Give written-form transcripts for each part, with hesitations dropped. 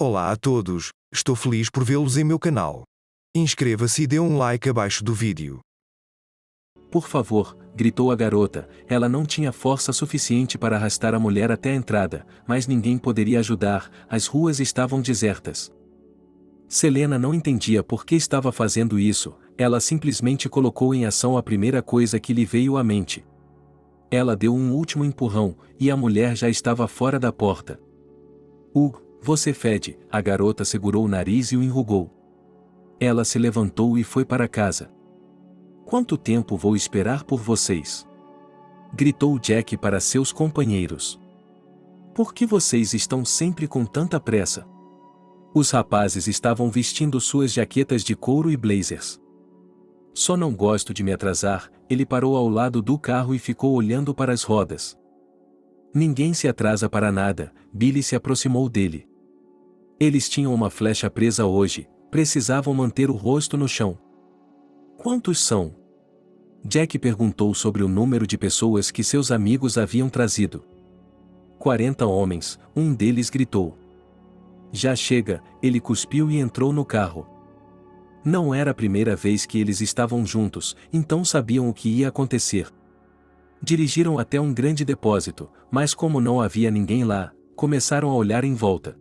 Olá a todos, estou feliz por vê-los em meu canal. Inscreva-se e dê um like abaixo do vídeo. Por favor, gritou a garota. Ela não tinha força suficiente para arrastar a mulher até a entrada, mas ninguém poderia ajudar, as ruas estavam desertas. Selena não entendia por que estava fazendo isso, ela simplesmente colocou em ação a primeira coisa que lhe veio à mente. Ela deu um último empurrão, e a mulher já estava fora da porta. Você fede, a garota segurou o nariz e o enrugou. Ela se levantou e foi para casa. Quanto tempo vou esperar por vocês? Gritou Jack para seus companheiros. Por que vocês estão sempre com tanta pressa? Os rapazes estavam vestindo suas jaquetas de couro e blazers. Só não gosto de me atrasar, ele parou ao lado do carro e ficou olhando para as rodas. Ninguém se atrasa para nada, Billy se aproximou dele. Eles tinham uma flecha presa hoje, precisavam manter o rosto no chão. Quantos são? Jack perguntou sobre o número de pessoas que seus amigos haviam trazido. 40 homens, um deles gritou. Já chega, ele cuspiu e entrou no carro. Não era a primeira vez que eles estavam juntos, então sabiam o que ia acontecer. Dirigiram até um grande depósito, mas como não havia ninguém lá, começaram a olhar em volta.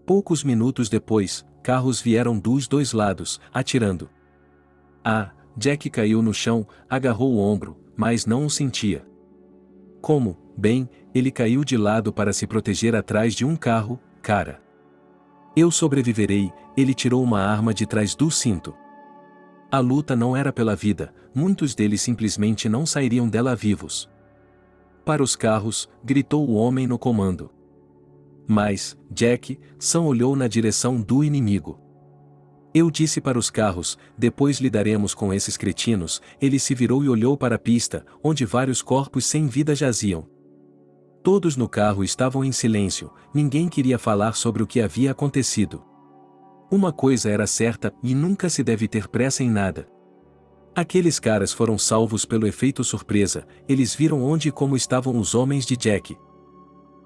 Poucos minutos depois, carros vieram dos dois lados, atirando. Jack caiu no chão, agarrou o ombro, mas não o sentia. Como, bem, ele caiu de lado para se proteger atrás de um carro, cara. Eu sobreviverei, ele tirou uma arma de trás do cinto. A luta não era pela vida, muitos deles simplesmente não sairiam dela vivos. Para os carros, gritou o homem no comando. Mas, Jack, Sam olhou na direção do inimigo. Eu disse para os carros, depois lidaremos com esses cretinos. Ele se virou e olhou para a pista, onde vários corpos sem vida jaziam. Todos no carro estavam em silêncio, ninguém queria falar sobre o que havia acontecido. Uma coisa era certa, e nunca se deve ter pressa em nada. Aqueles caras foram salvos pelo efeito surpresa, eles viram onde e como estavam os homens de Jack.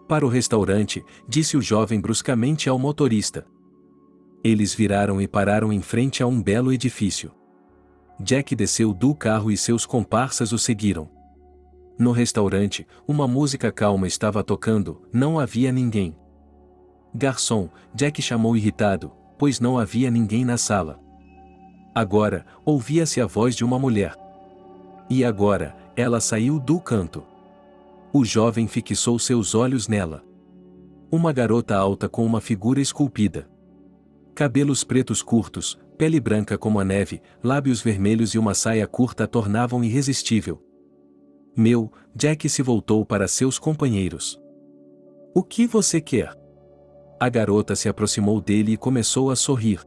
Para o restaurante, disse o jovem bruscamente ao motorista. Eles viraram e pararam em frente a um belo edifício. Jack desceu do carro e seus comparsas o seguiram. No restaurante, uma música calma estava tocando, não havia ninguém. Garçom, Jack chamou irritado, pois não havia ninguém na sala. Agora, ouvia-se a voz de uma mulher. E agora, ela saiu do canto. O jovem fixou seus olhos nela. Uma garota alta com uma figura esculpida. Cabelos pretos curtos, pele branca como a neve, lábios vermelhos e uma saia curta a tornavam irresistível. Jack se voltou para seus companheiros. O que você quer? A garota se aproximou dele e começou a sorrir.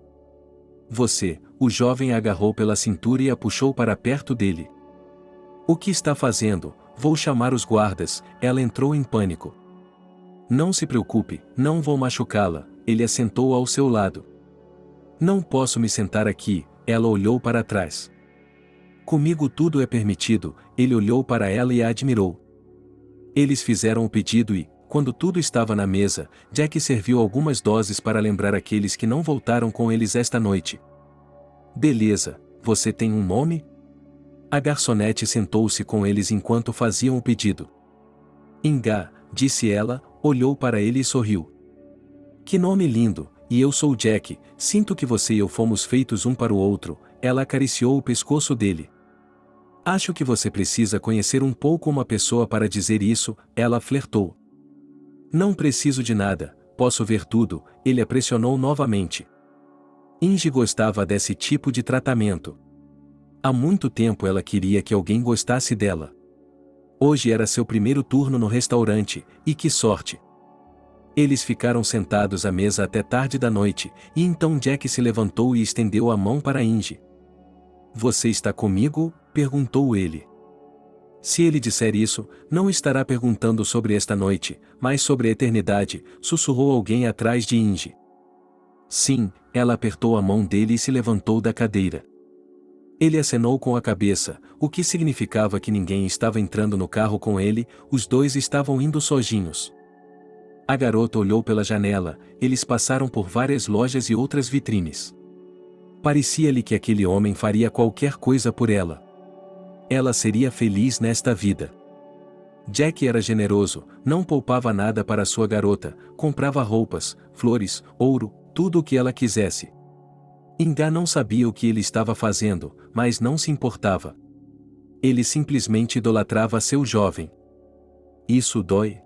O jovem a agarrou pela cintura e a puxou para perto dele. O que está fazendo? Vou chamar os guardas, ela entrou em pânico. Não se preocupe, não vou machucá-la, ele a sentou ao seu lado. Não posso me sentar aqui, ela olhou para trás. Comigo tudo é permitido, ele olhou para ela e a admirou. Eles fizeram o pedido e, quando tudo estava na mesa, Jack serviu algumas doses para lembrar aqueles que não voltaram com eles esta noite. Beleza, você tem um nome? A garçonete sentou-se com eles enquanto faziam o pedido. Inga, disse ela, olhou para ele e sorriu. Que nome lindo, e eu sou Jack, sinto que você e eu fomos feitos um para o outro, ela acariciou o pescoço dele. Acho que você precisa conhecer um pouco uma pessoa para dizer isso, ela flertou. Não preciso de nada, posso ver tudo, ele a pressionou novamente. Inge gostava desse tipo de tratamento. Há muito tempo ela queria que alguém gostasse dela. Hoje era seu primeiro turno no restaurante, e que sorte! Eles ficaram sentados à mesa até tarde da noite, e então Jack se levantou e estendeu a mão para Inge. Você está comigo? Perguntou ele. Se ele disser isso, não estará perguntando sobre esta noite, mas sobre a eternidade, sussurrou alguém atrás de Inge. Sim, ela apertou a mão dele e se levantou da cadeira. Ele acenou com a cabeça, o que significava que ninguém estava entrando no carro com ele, os dois estavam indo sozinhos. A garota olhou pela janela, eles passaram por várias lojas e outras vitrines. Parecia-lhe que aquele homem faria qualquer coisa por ela. Ela seria feliz nesta vida. Jack era generoso, não poupava nada para sua garota, comprava roupas, flores, ouro, tudo o que ela quisesse. Inga não sabia o que ele estava fazendo, mas não se importava. Ele simplesmente idolatrava seu jovem. Isso dói?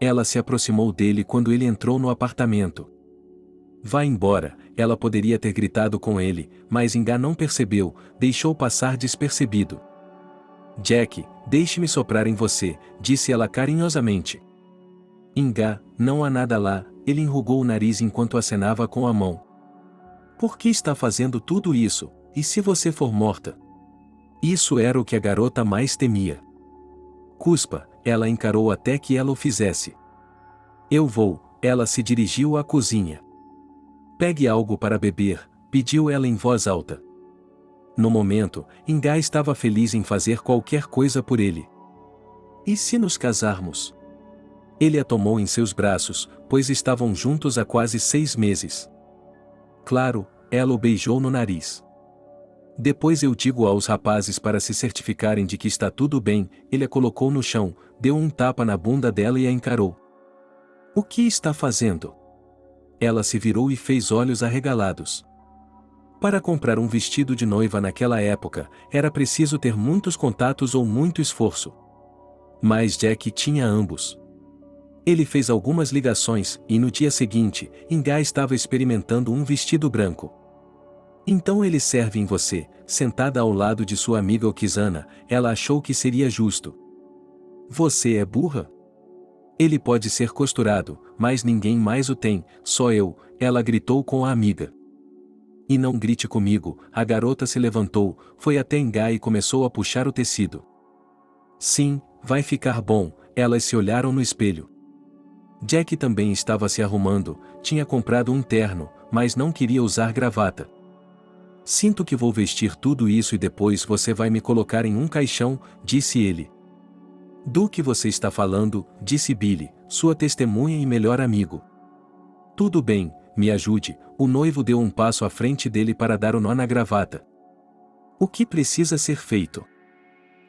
Ela se aproximou dele quando ele entrou no apartamento. Vá embora, ela poderia ter gritado com ele, mas Inga não percebeu, deixou passar despercebido. Jack, deixe-me soprar em você, disse ela carinhosamente. Inga, não há nada lá, ele enrugou o nariz enquanto acenava com a mão. Por que está fazendo tudo isso, e se você for morta? Isso era o que a garota mais temia. Cuspa, ela encarou até que ela o fizesse. Eu vou, ela se dirigiu à cozinha. Pegue algo para beber, pediu ela em voz alta. No momento, Inga estava feliz em fazer qualquer coisa por ele. E se nos casarmos? Ele a tomou em seus braços, pois estavam juntos há quase 6 meses. Claro, ela o beijou no nariz. Depois eu digo aos rapazes para se certificarem de que está tudo bem, ele a colocou no chão, deu um tapa na bunda dela e a encarou. O que está fazendo? Ela se virou e fez olhos arregalados. Para comprar um vestido de noiva naquela época, era preciso ter muitos contatos ou muito esforço. Mas Jack tinha ambos. Ele fez algumas ligações, e no dia seguinte, Inga estava experimentando um vestido branco. Então ele serve em você, sentada ao lado de sua amiga Okizana, ela achou que seria justo. Você é burra? Ele pode ser costurado, mas ninguém mais o tem, só eu, ela gritou com a amiga. E não grite comigo, a garota se levantou, foi até Inga e começou a puxar o tecido. Sim, vai ficar bom, elas se olharam no espelho. Jack também estava se arrumando, tinha comprado um terno, mas não queria usar gravata. Sinto que vou vestir tudo isso e depois você vai me colocar em um caixão, disse ele. Do que você está falando, disse Billy, sua testemunha e melhor amigo. Tudo bem, me ajude, o noivo deu um passo à frente dele para dar o nó na gravata. O que precisa ser feito?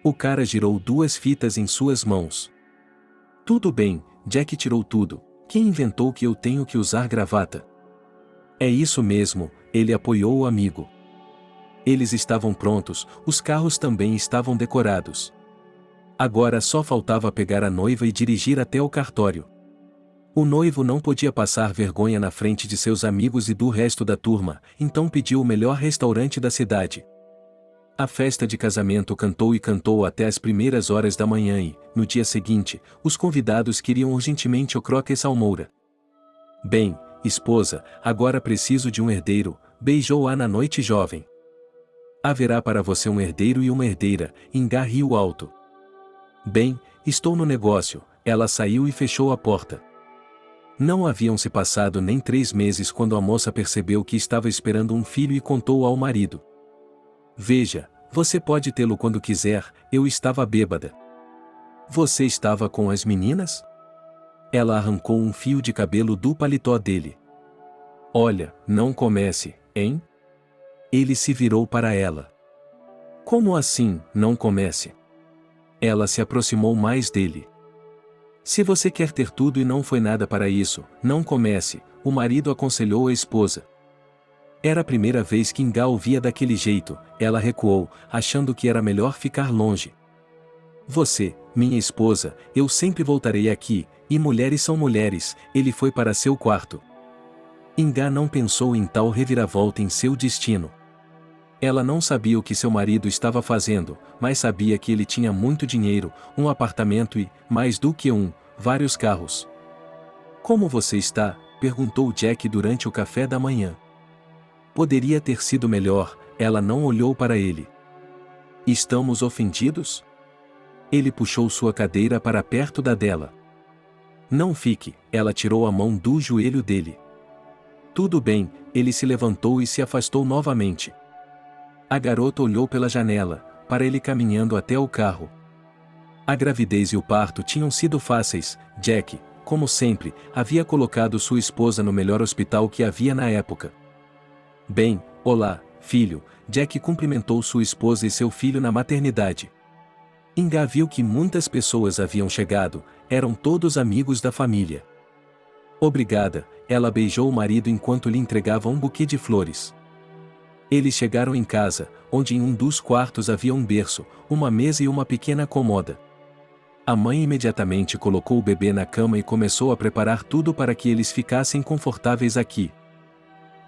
O cara girou 2 fitas em suas mãos. Tudo bem, Jack tirou tudo, quem inventou que eu tenho que usar gravata? É isso mesmo, ele apoiou o amigo. Eles estavam prontos, os carros também estavam decorados. Agora só faltava pegar a noiva e dirigir até o cartório. O noivo não podia passar vergonha na frente de seus amigos e do resto da turma, então pediu o melhor restaurante da cidade. A festa de casamento cantou e cantou até as primeiras horas da manhã e, no dia seguinte, os convidados queriam urgentemente o croque salmoura. Bem, esposa, agora preciso de um herdeiro, beijou-a na noite jovem. Haverá para você um herdeiro e uma herdeira, Inga riu alto. Bem, estou no negócio, ela saiu e fechou a porta. Não haviam se passado nem 3 meses quando a moça percebeu que estava esperando um filho e contou ao marido. Veja, você pode tê-lo quando quiser, eu estava bêbada. Você estava com as meninas? Ela arrancou um fio de cabelo do paletó dele. Olha, não comece, hein? Ele se virou para ela. Como assim, não comece? Ela se aproximou mais dele. Se você quer ter tudo e não foi nada para isso, não comece, o marido aconselhou a esposa. Era a primeira vez que Inga o via daquele jeito, ela recuou, achando que era melhor ficar longe. Você, minha esposa, eu sempre voltarei aqui, e mulheres são mulheres, ele foi para seu quarto. Inga não pensou em tal reviravolta em seu destino. Ela não sabia o que seu marido estava fazendo, mas sabia que ele tinha muito dinheiro, um apartamento e, mais do que um, vários carros. Como você está? Perguntou Jack durante o café da manhã. Poderia ter sido melhor, ela não olhou para ele. Estamos ofendidos? Ele puxou sua cadeira para perto da dela. Não fique, ela tirou a mão do joelho dele. Tudo bem, ele se levantou e se afastou novamente. A garota olhou pela janela, para ele caminhando até o carro. A gravidez e o parto tinham sido fáceis, Jack, como sempre, havia colocado sua esposa no melhor hospital que havia na época. Bem, olá, filho, Jack cumprimentou sua esposa e seu filho na maternidade. Inga viu que muitas pessoas haviam chegado, eram todos amigos da família. Obrigada, ela beijou o marido enquanto lhe entregava um buquê de flores. Eles chegaram em casa, onde em um dos quartos havia um berço, uma mesa e uma pequena cômoda. A mãe imediatamente colocou o bebê na cama e começou a preparar tudo para que eles ficassem confortáveis aqui.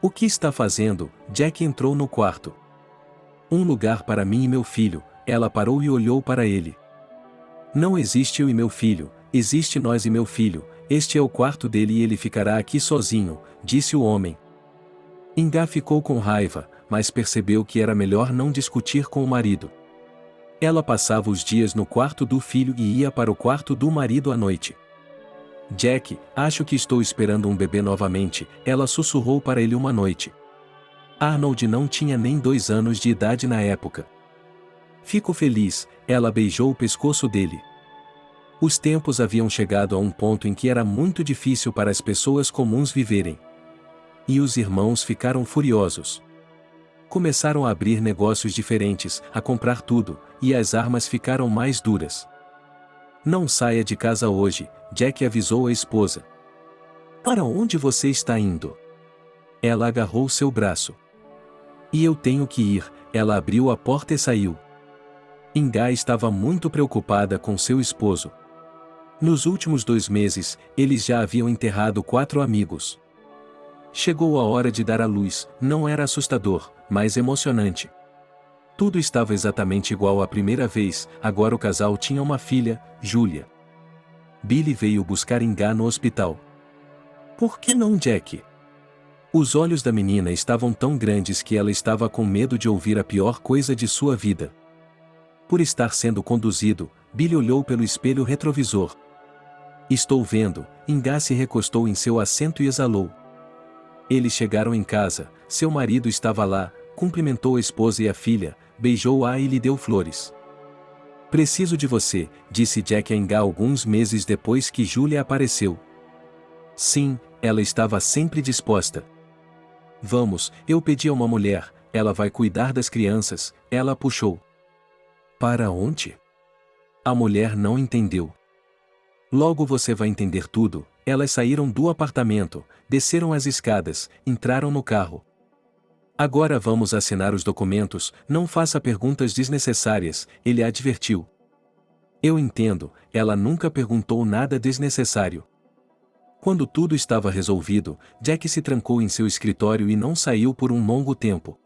O que está fazendo? Jack entrou no quarto. Um lugar para mim e meu filho, ela parou e olhou para ele. Não existe eu e meu filho, existe nós e meu filho, este é o quarto dele e ele ficará aqui sozinho, disse o homem. Inga ficou com raiva, mas percebeu que era melhor não discutir com o marido. Ela passava os dias no quarto do filho e ia para o quarto do marido à noite. Jack, acho que estou esperando um bebê novamente, ela sussurrou para ele uma noite. Arnold não tinha nem 2 anos de idade na época. Fico feliz, ela beijou o pescoço dele. Os tempos haviam chegado a um ponto em que era muito difícil para as pessoas comuns viverem. E os irmãos ficaram furiosos. Começaram a abrir negócios diferentes, a comprar tudo, e as armas ficaram mais duras. Não saia de casa hoje, Jack avisou a esposa. Para onde você está indo? Ela agarrou seu braço. E eu tenho que ir, ela abriu a porta e saiu. Inga estava muito preocupada com seu esposo. Nos últimos 2 meses, eles já haviam enterrado 4 amigos. Chegou a hora de dar à luz, não era assustador, mas emocionante. Tudo estava exatamente igual à primeira vez, agora o casal tinha uma filha, Julia. Billy veio buscar Inga no hospital. Por que não Jack? Os olhos da menina estavam tão grandes que ela estava com medo de ouvir a pior coisa de sua vida. Por estar sendo conduzido, Billy olhou pelo espelho retrovisor. Estou vendo, Inga se recostou em seu assento e exalou. Eles chegaram em casa, seu marido estava lá, cumprimentou a esposa e a filha, beijou-a e lhe deu flores. Preciso de você, disse Jack a Inga alguns meses depois que Julia apareceu. Sim, ela estava sempre disposta. Vamos, eu pedi a uma mulher, ela vai cuidar das crianças, ela a puxou. Para onde? A mulher não entendeu. Logo você vai entender tudo. Elas saíram do apartamento, desceram as escadas, entraram no carro. Agora vamos assinar os documentos, não faça perguntas desnecessárias, ele a advertiu. Eu entendo, ela nunca perguntou nada desnecessário. Quando tudo estava resolvido, Jack se trancou em seu escritório e não saiu por um longo tempo.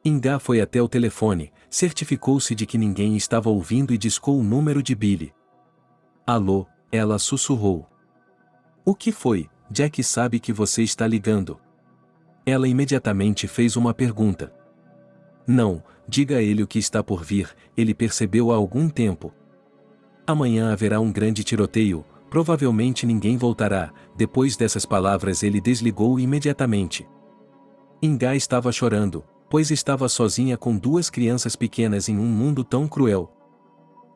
Inga foi até o telefone, certificou-se de que ninguém estava ouvindo e discou o número de Billy. Alô, ela sussurrou. O que foi? Jack sabe que você está ligando. Ela imediatamente fez uma pergunta. Não, diga a ele o que está por vir, ele percebeu há algum tempo. Amanhã haverá um grande tiroteio, provavelmente ninguém voltará. Depois dessas palavras ele desligou imediatamente. Inga estava chorando, pois estava sozinha com 2 crianças pequenas em um mundo tão cruel.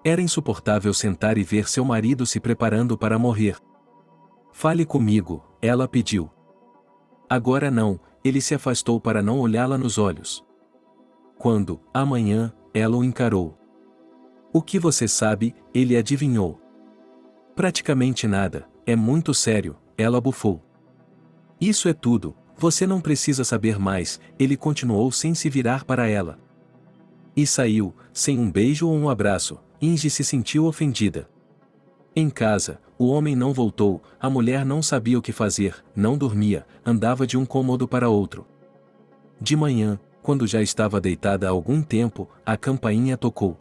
Era insuportável sentar e ver seu marido se preparando para morrer. Fale comigo, ela pediu. Agora não, ele se afastou para não olhá-la nos olhos. Quando, amanhã, ela o encarou. O que você sabe, ele adivinhou. Praticamente nada, é muito sério, ela bufou. Isso é tudo, você não precisa saber mais, ele continuou sem se virar para ela. E saiu, sem um beijo ou um abraço. Inge se sentiu ofendida. Em casa, o homem não voltou, a mulher não sabia o que fazer, não dormia, andava de um cômodo para outro. De manhã, quando já estava deitada há algum tempo, a campainha tocou.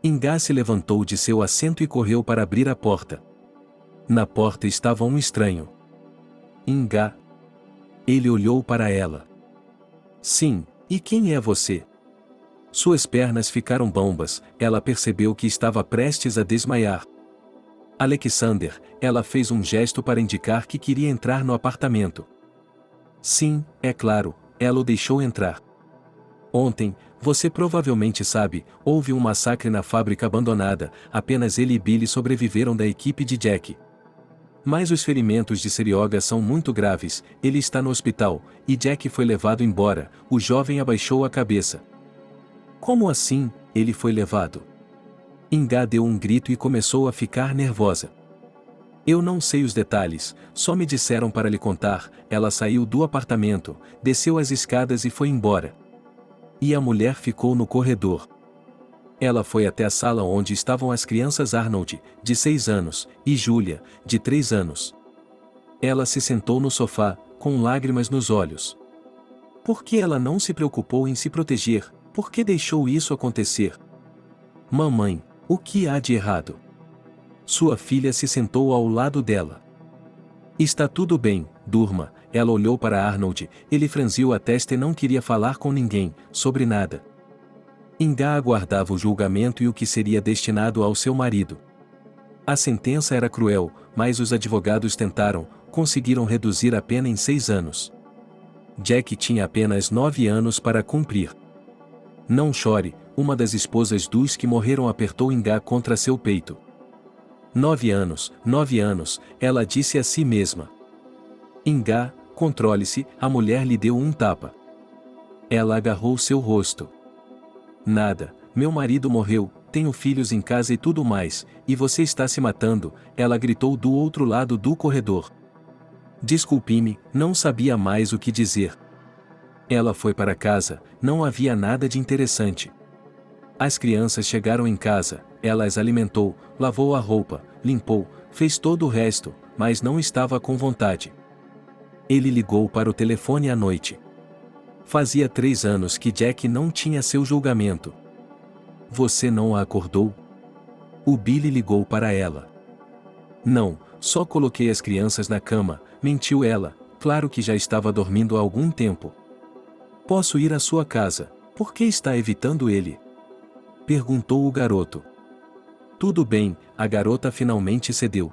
Inga se levantou de seu assento e correu para abrir a porta. Na porta estava um estranho. Inga. Ele olhou para ela. Sim, e quem é você? Suas pernas ficaram bambas, ela percebeu que estava prestes a desmaiar. Alexander, ela fez um gesto para indicar que queria entrar no apartamento. Sim, é claro, ela o deixou entrar. Ontem, você provavelmente sabe, houve um massacre na fábrica abandonada, apenas ele e Billy sobreviveram da equipe de Jack. Mas os ferimentos de Serioga são muito graves, ele está no hospital, e Jack foi levado embora. O jovem abaixou a cabeça. Como assim, ele foi levado? Ingá deu um grito e começou a ficar nervosa. Eu não sei os detalhes, só me disseram para lhe contar. Ela saiu do apartamento, desceu as escadas e foi embora. E a mulher ficou no corredor. Ela foi até a sala onde estavam as crianças Arnold, de 6 anos, e Julia, de 3 anos. Ela se sentou no sofá, com lágrimas nos olhos. Por que ela não se preocupou em se proteger? Por que deixou isso acontecer? Mamãe, o que há de errado? Sua filha se sentou ao lado dela. Está tudo bem, durma. Ela olhou para Arnold, ele franziu a testa e não queria falar com ninguém, sobre nada. Ingá aguardava o julgamento e o que seria destinado ao seu marido. A sentença era cruel, mas os advogados conseguiram reduzir a pena em 6 anos. Jack tinha apenas 9 anos para cumprir. Não chore, uma das esposas dos que morreram apertou Ingá contra seu peito. 9 anos, ela disse a si mesma. Ingá, controle-se, a mulher lhe deu um tapa. Ela agarrou seu rosto. Nada, meu marido morreu, tenho filhos em casa e tudo mais, e você está se matando, ela gritou do outro lado do corredor. Desculpe-me, não sabia mais o que dizer. Ela foi para casa, não havia nada de interessante. As crianças chegaram em casa, ela as alimentou, lavou a roupa, limpou, fez todo o resto, mas não estava com vontade. Ele ligou para o telefone à noite. Fazia 3 anos que Jack não tinha seu julgamento. Você não a acordou? O Billy ligou para ela. Não, só coloquei as crianças na cama, mentiu ela, claro que já estava dormindo há algum tempo. Posso ir à sua casa, por que está evitando ele? Perguntou o garoto. Tudo bem, a garota finalmente cedeu.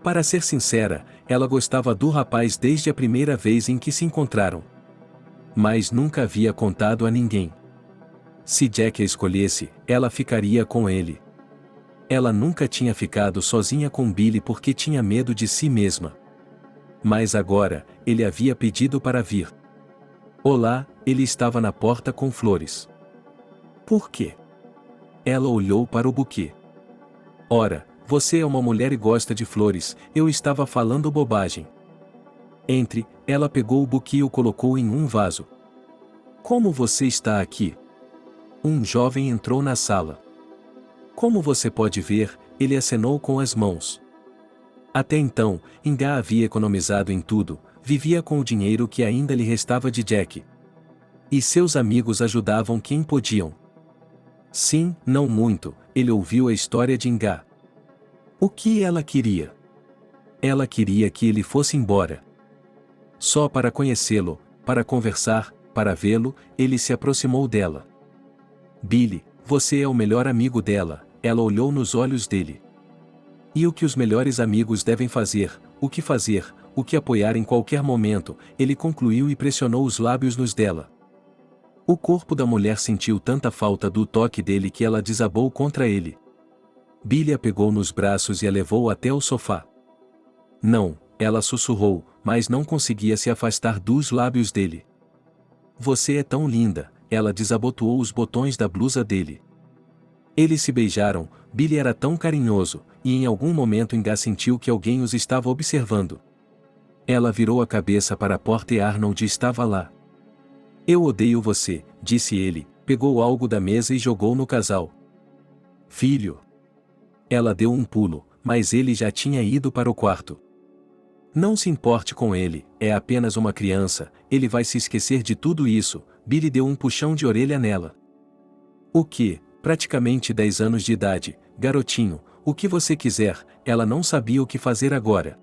Para ser sincera, ela gostava do rapaz desde a primeira vez em que se encontraram. Mas nunca havia contado a ninguém. Se Jack a escolhesse, ela ficaria com ele. Ela nunca tinha ficado sozinha com Billy porque tinha medo de si mesma. Mas agora, ele havia pedido para vir. Olá, ele estava na porta com flores. Por quê? Ela olhou para o buquê. Ora, você é uma mulher e gosta de flores, eu estava falando bobagem. Entre, ela pegou o buquê e o colocou em um vaso. Como você está aqui? Um jovem entrou na sala. Como você pode ver, ele acenou com as mãos. Até então, Ingá havia economizado em tudo, vivia com o dinheiro que ainda lhe restava de Jack. E seus amigos ajudavam quem podiam. Sim, não muito, ele ouviu a história de Ingá. O que ela queria? Ela queria que ele fosse embora. Só para conhecê-lo, para conversar, para vê-lo, ele se aproximou dela. Billy, você é o melhor amigo dela, ela olhou nos olhos dele. E o que os melhores amigos devem fazer, o que apoiar em qualquer momento, ele concluiu e pressionou os lábios nos dela. O corpo da mulher sentiu tanta falta do toque dele que ela desabou contra ele. Billy a pegou nos braços e a levou até o sofá. Não, ela sussurrou, mas não conseguia se afastar dos lábios dele. Você é tão linda, ela desabotoou os botões da blusa dele. Eles se beijaram, Billy era tão carinhoso, e em algum momento Ingá sentiu que alguém os estava observando. Ela virou a cabeça para a porta e Arnold estava lá. Eu odeio você, disse ele, pegou algo da mesa e jogou no casal. Filho. Ela deu um pulo, mas ele já tinha ido para o quarto. Não se importe com ele, é apenas uma criança, ele vai se esquecer de tudo isso. Billy deu um puxão de orelha nela. O que? Praticamente 10 anos de idade, garotinho, o que você quiser, ela não sabia o que fazer agora.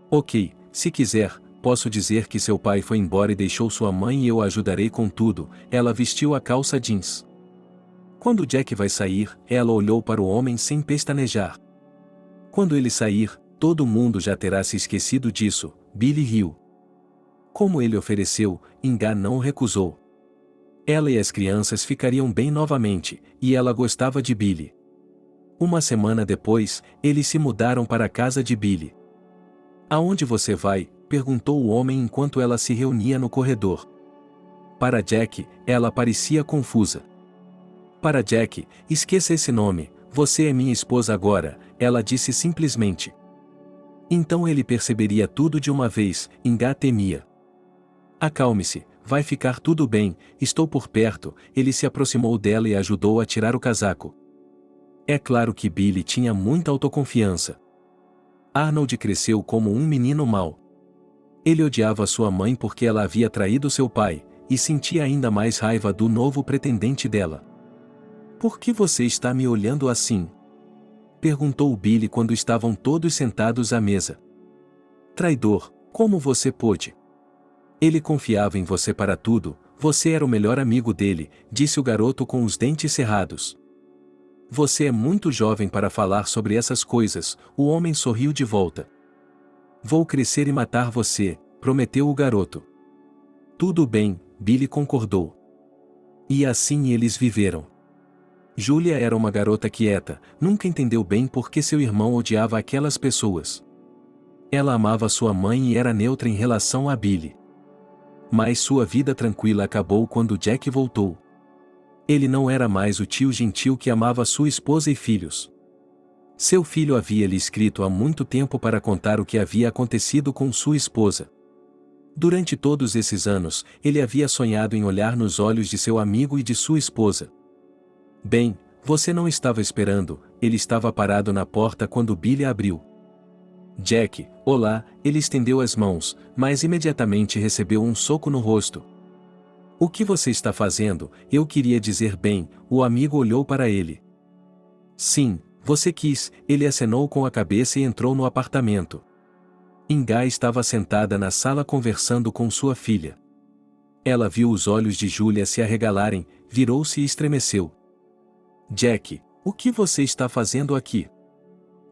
Ok, se quiser, posso dizer que seu pai foi embora e deixou sua mãe e eu a ajudarei com tudo. Ela vestiu a calça jeans. Quando Jack vai sair, ela olhou para o homem sem pestanejar. Quando ele sair, todo mundo já terá se esquecido disso. Billy riu. Como ele ofereceu, Ingá não recusou. Ela e as crianças ficariam bem novamente, e ela gostava de Billy. Uma semana depois, eles se mudaram para a casa de Billy. Aonde você vai? Perguntou o homem enquanto ela se reunia no corredor. Para Jack, ela parecia confusa. Para Jack, esqueça esse nome, você é minha esposa agora, ela disse simplesmente. Então ele perceberia tudo de uma vez, Inga temia. Acalme-se, vai ficar tudo bem, estou por perto, ele se aproximou dela e ajudou a tirar o casaco. É claro que Billy tinha muita autoconfiança. Arnold cresceu como um menino mau. Ele odiava sua mãe porque ela havia traído seu pai, e sentia ainda mais raiva do novo pretendente dela. Por que você está me olhando assim? Perguntou Billy quando estavam todos sentados à mesa. Traidor, como você pôde? Ele confiava em você para tudo, você era o melhor amigo dele, disse o garoto com os dentes cerrados. Você é muito jovem para falar sobre essas coisas, o homem sorriu de volta. Vou crescer e matar você, prometeu o garoto. Tudo bem, Billy concordou. E assim eles viveram. Julia era uma garota quieta, nunca entendeu bem por que seu irmão odiava aquelas pessoas. Ela amava sua mãe e era neutra em relação a Billy. Mas sua vida tranquila acabou quando Jack voltou. Ele não era mais o tio gentil que amava sua esposa e filhos. Seu filho havia lhe escrito há muito tempo para contar o que havia acontecido com sua esposa. Durante todos esses anos, ele havia sonhado em olhar nos olhos de seu amigo e de sua esposa. Bem, você não estava esperando, ele estava parado na porta quando Billy abriu. Jack, olá, ele estendeu as mãos, mas imediatamente recebeu um soco no rosto. O que você está fazendo? Eu queria dizer bem, o amigo olhou para ele. Sim, você quis, ele acenou com a cabeça e entrou no apartamento. Inga estava sentada na sala conversando com sua filha. Ela viu os olhos de Julia se arregalarem, virou-se e estremeceu. Jack, o que você está fazendo aqui?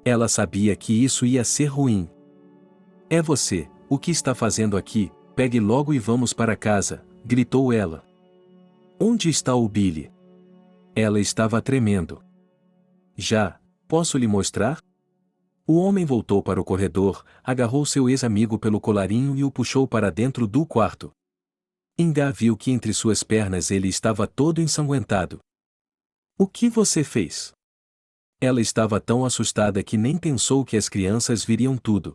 Ela sabia que isso ia ser ruim. É você, o que está fazendo aqui? Pegue logo e vamos para casa, gritou ela. Onde está o Billy? Ela estava tremendo. Já, posso lhe mostrar? O homem voltou para o corredor, agarrou seu ex-amigo pelo colarinho e o puxou para dentro do quarto. Inga viu que entre suas pernas ele estava todo ensanguentado. O que você fez? Ela estava tão assustada que nem pensou que as crianças viriam tudo.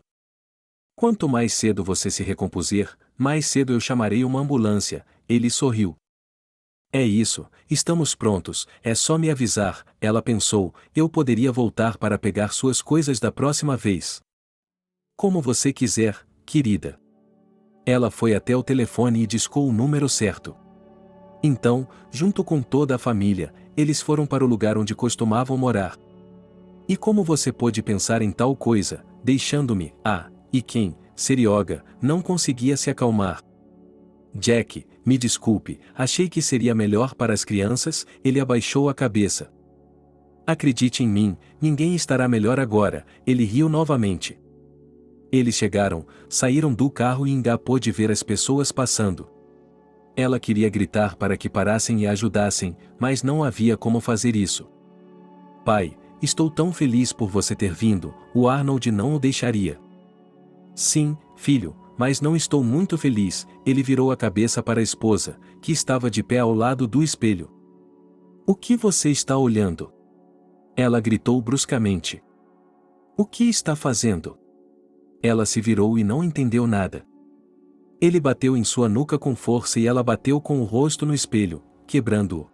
Quanto mais cedo você se recompuser, mais cedo eu chamarei uma ambulância, ele sorriu. É isso, estamos prontos, é só me avisar, ela pensou, eu poderia voltar para pegar suas coisas da próxima vez. Como você quiser, querida. Ela foi até o telefone e discou o número certo. Então, junto com toda a família, eles foram para o lugar onde costumavam morar. E como você pôde pensar em tal coisa, deixando-me, e quem, Serioga, não conseguia se acalmar. Jack, me desculpe, achei que seria melhor para as crianças, ele abaixou a cabeça. Acredite em mim, ninguém estará melhor agora, ele riu novamente. Eles chegaram, saíram do carro e Inga pôde ver as pessoas passando. Ela queria gritar para que parassem e a ajudassem, mas não havia como fazer isso. Pai, estou tão feliz por você ter vindo, o Arnold não o deixaria. Sim, filho, mas não estou muito feliz, ele virou a cabeça para a esposa, que estava de pé ao lado do espelho. O que você está olhando? Ela gritou bruscamente. O que está fazendo? Ela se virou e não entendeu nada. Ele bateu em sua nuca com força e ela bateu com o rosto no espelho, quebrando-o.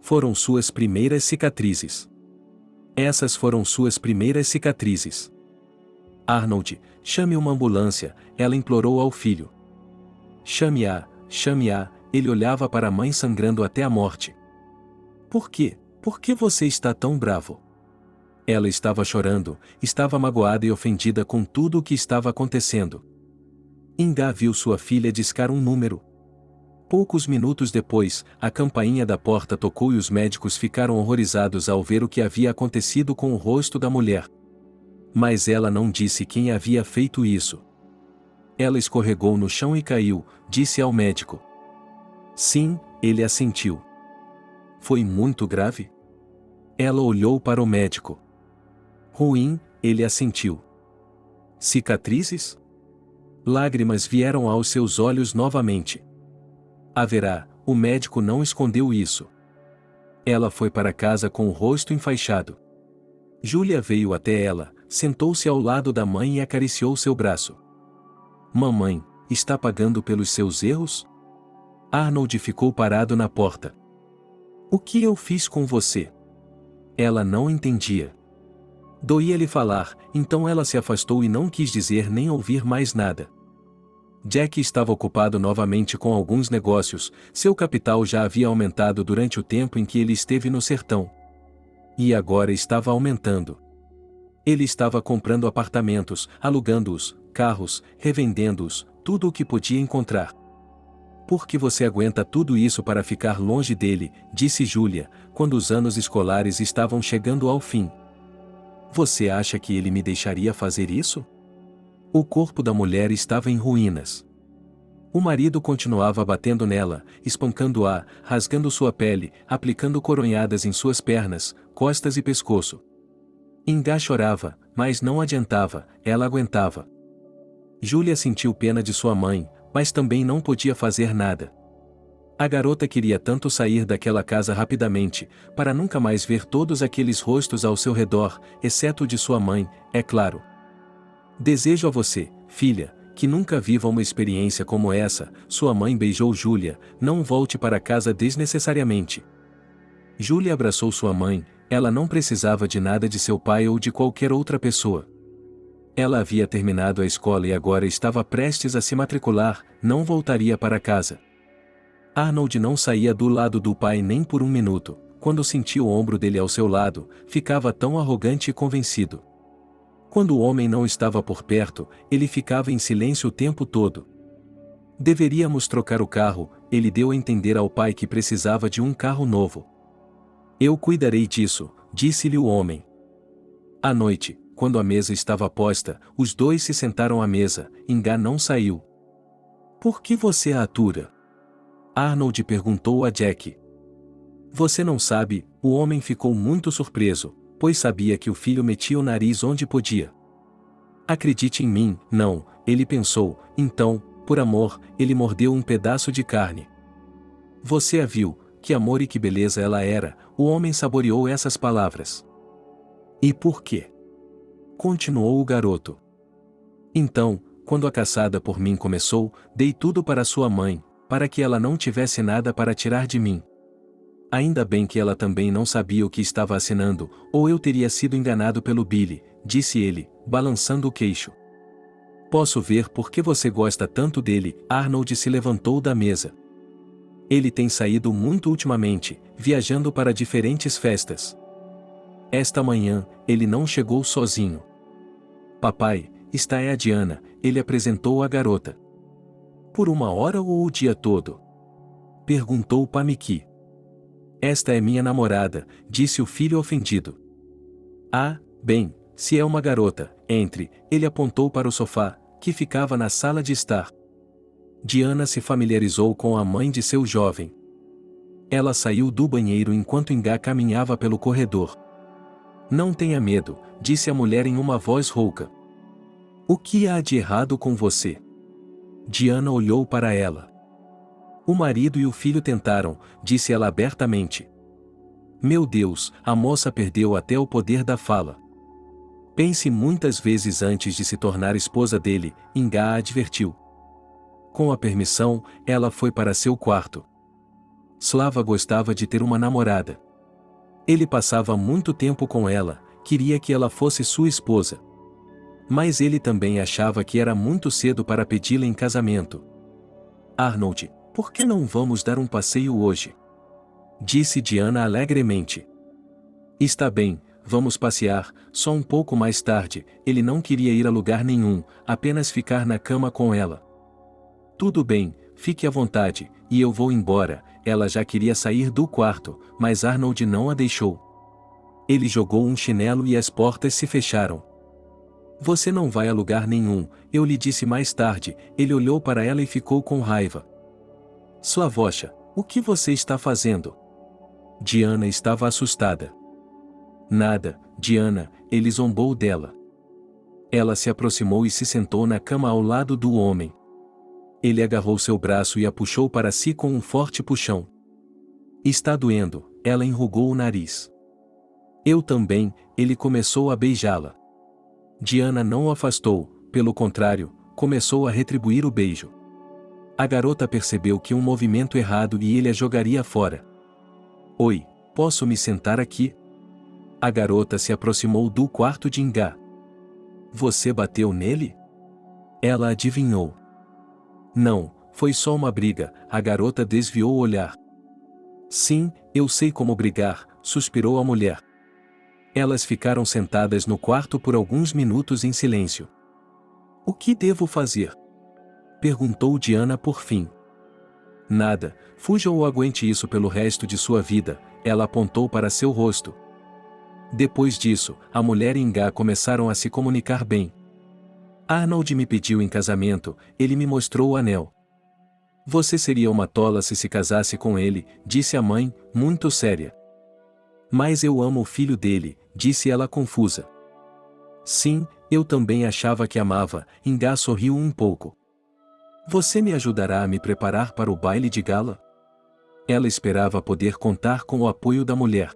Foram suas primeiras cicatrizes. Essas foram suas primeiras cicatrizes. Arnold, chame uma ambulância, ela implorou ao filho. Chame-a, ele olhava para a mãe sangrando até a morte. Por quê? Por que você está tão bravo? Ela estava chorando, estava magoada e ofendida com tudo o que estava acontecendo. Inga viu sua filha discar um número. Poucos minutos depois, a campainha da porta tocou e os médicos ficaram horrorizados ao ver o que havia acontecido com o rosto da mulher. Mas ela não disse quem havia feito isso. Ela escorregou no chão e caiu, disse ao médico. Sim, ele assentiu. Foi muito grave? Ela olhou para o médico. Ruim, ele assentiu. Cicatrizes? Lágrimas vieram aos seus olhos novamente. Haverá, o médico não escondeu isso. Ela foi para casa com o rosto enfaixado. Júlia veio até ela, sentou-se ao lado da mãe e acariciou seu braço. Mamãe, está pagando pelos seus erros? Arnold ficou parado na porta. O que eu fiz com você? Ela não entendia. Doía-lhe falar, então ela se afastou e não quis dizer nem ouvir mais nada. Jack estava ocupado novamente com alguns negócios, seu capital já havia aumentado durante o tempo em que ele esteve no sertão. E agora estava aumentando. Ele estava comprando apartamentos, alugando-os, carros, revendendo-os, tudo o que podia encontrar. Por que você aguenta tudo isso para ficar longe dele, disse Júlia, quando os anos escolares estavam chegando ao fim. Você acha que ele me deixaria fazer isso? O corpo da mulher estava em ruínas. O marido continuava batendo nela, espancando-a, rasgando sua pele, aplicando coronhadas em suas pernas, costas e pescoço. Ingá chorava, mas não adiantava, ela aguentava. Júlia sentiu pena de sua mãe, mas também não podia fazer nada. A garota queria tanto sair daquela casa rapidamente, para nunca mais ver todos aqueles rostos ao seu redor, exceto o de sua mãe, é claro. Desejo a você, filha, que nunca viva uma experiência como essa, sua mãe beijou Júlia, não volte para casa desnecessariamente. Júlia abraçou sua mãe, ela não precisava de nada de seu pai ou de qualquer outra pessoa. Ela havia terminado a escola e agora estava prestes a se matricular, não voltaria para casa. Arnold não saía do lado do pai nem por um minuto, quando sentia o ombro dele ao seu lado, ficava tão arrogante e convencido. Quando o homem não estava por perto, ele ficava em silêncio o tempo todo. Deveríamos trocar o carro, ele deu a entender ao pai que precisava de um carro novo. Eu cuidarei disso, disse-lhe o homem. À noite, quando a mesa estava posta, os dois se sentaram à mesa, Ingá não saiu. Por que você a atura? Arnold perguntou a Jack. Você não sabe, o homem ficou muito surpreso, pois sabia que o filho metia o nariz onde podia. Acredite em mim, não, ele pensou, então, por amor, ele mordeu um pedaço de carne. Você a viu, que amor e que beleza ela era, o homem saboreou essas palavras. E por quê? Continuou o garoto. Então, quando a caçada por mim começou, dei tudo para sua mãe, para que ela não tivesse nada para tirar de mim. Ainda bem que ela também não sabia o que estava assinando, ou eu teria sido enganado pelo Billy, disse ele, balançando o queixo. Posso ver por que você gosta tanto dele, Arnold se levantou da mesa. Ele tem saído muito ultimamente, viajando para diferentes festas. Esta manhã, ele não chegou sozinho. Papai, esta é a Diana, ele apresentou a garota. Por uma hora ou o dia todo? Perguntou Pamiki. Esta é minha namorada, disse o filho ofendido. Ah, bem, se é uma garota, entre, ele apontou para o sofá, que ficava na sala de estar. Diana se familiarizou com a mãe de seu jovem. Ela saiu do banheiro enquanto Ingá caminhava pelo corredor. Não tenha medo, disse a mulher em uma voz rouca. O que há de errado com você? Diana olhou para ela. O marido e o filho tentaram, disse ela abertamente. Meu Deus, a moça perdeu até o poder da fala. Pense muitas vezes antes de se tornar esposa dele, Ingá a advertiu. Com a permissão, ela foi para seu quarto. Slava gostava de ter uma namorada. Ele passava muito tempo com ela, queria que ela fosse sua esposa. Mas ele também achava que era muito cedo para pedi-la em casamento. Arnold, por que não vamos dar um passeio hoje? Disse Diana alegremente. Está bem, vamos passear, só um pouco mais tarde, ele não queria ir a lugar nenhum, apenas ficar na cama com ela. Tudo bem, fique à vontade, e eu vou embora, ela já queria sair do quarto, mas Arnold não a deixou. Ele jogou um chinelo e as portas se fecharam. Você não vai a lugar nenhum, eu lhe disse mais tarde, ele olhou para ela e ficou com raiva. Slavocha, o que você está fazendo? Diana estava assustada. Nada, Diana, ele zombou dela. Ela se aproximou e se sentou na cama ao lado do homem. Ele agarrou seu braço e a puxou para si com um forte puxão. Está doendo, ela enrugou o nariz. Eu também, ele começou a beijá-la. Diana não o afastou, pelo contrário, começou a retribuir o beijo. A garota percebeu que um movimento errado e ele a jogaria fora. Oi, posso me sentar aqui? A garota se aproximou do quarto de Ingá. Você bateu nele? Ela adivinhou. Não, foi só uma briga, a garota desviou o olhar. Sim, eu sei como brigar, suspirou a mulher. Elas ficaram sentadas no quarto por alguns minutos em silêncio. O que devo fazer? Perguntou Diana por fim. Nada, fuja ou aguente isso pelo resto de sua vida, ela apontou para seu rosto. Depois disso, a mulher e Ingá começaram a se comunicar bem. Arnold me pediu em casamento, ele me mostrou o anel. Você seria uma tola se casasse com ele, disse a mãe, muito séria. Mas eu amo o filho dele, disse ela confusa. Sim, eu também achava que amava, Ingá sorriu um pouco. Você me ajudará a me preparar para o baile de gala? Ela esperava poder contar com o apoio da mulher.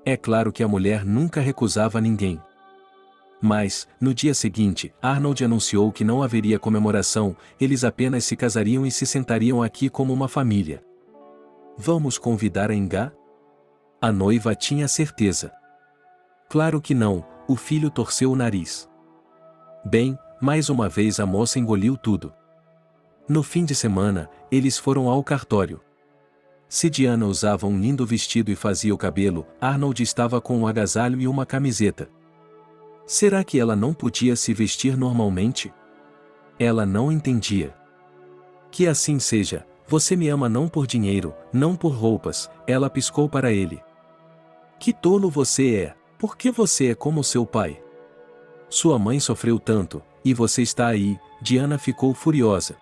É claro que a mulher nunca recusava ninguém. Mas, no dia seguinte, Arnold anunciou que não haveria comemoração, eles apenas se casariam e se sentariam aqui como uma família. Vamos convidar a Ingá? A noiva tinha certeza. Claro que não, o filho torceu o nariz. Bem, mais uma vez a moça engoliu tudo. No fim de semana, eles foram ao cartório. Se Diana usava um lindo vestido e fazia o cabelo, Arnold estava com um agasalho e uma camiseta. Será que ela não podia se vestir normalmente? Ela não entendia. Que assim seja, você me ama não por dinheiro, não por roupas, ela piscou para ele. Que tolo você é, por que você é como seu pai? Sua mãe sofreu tanto, e você está aí, Diana ficou furiosa.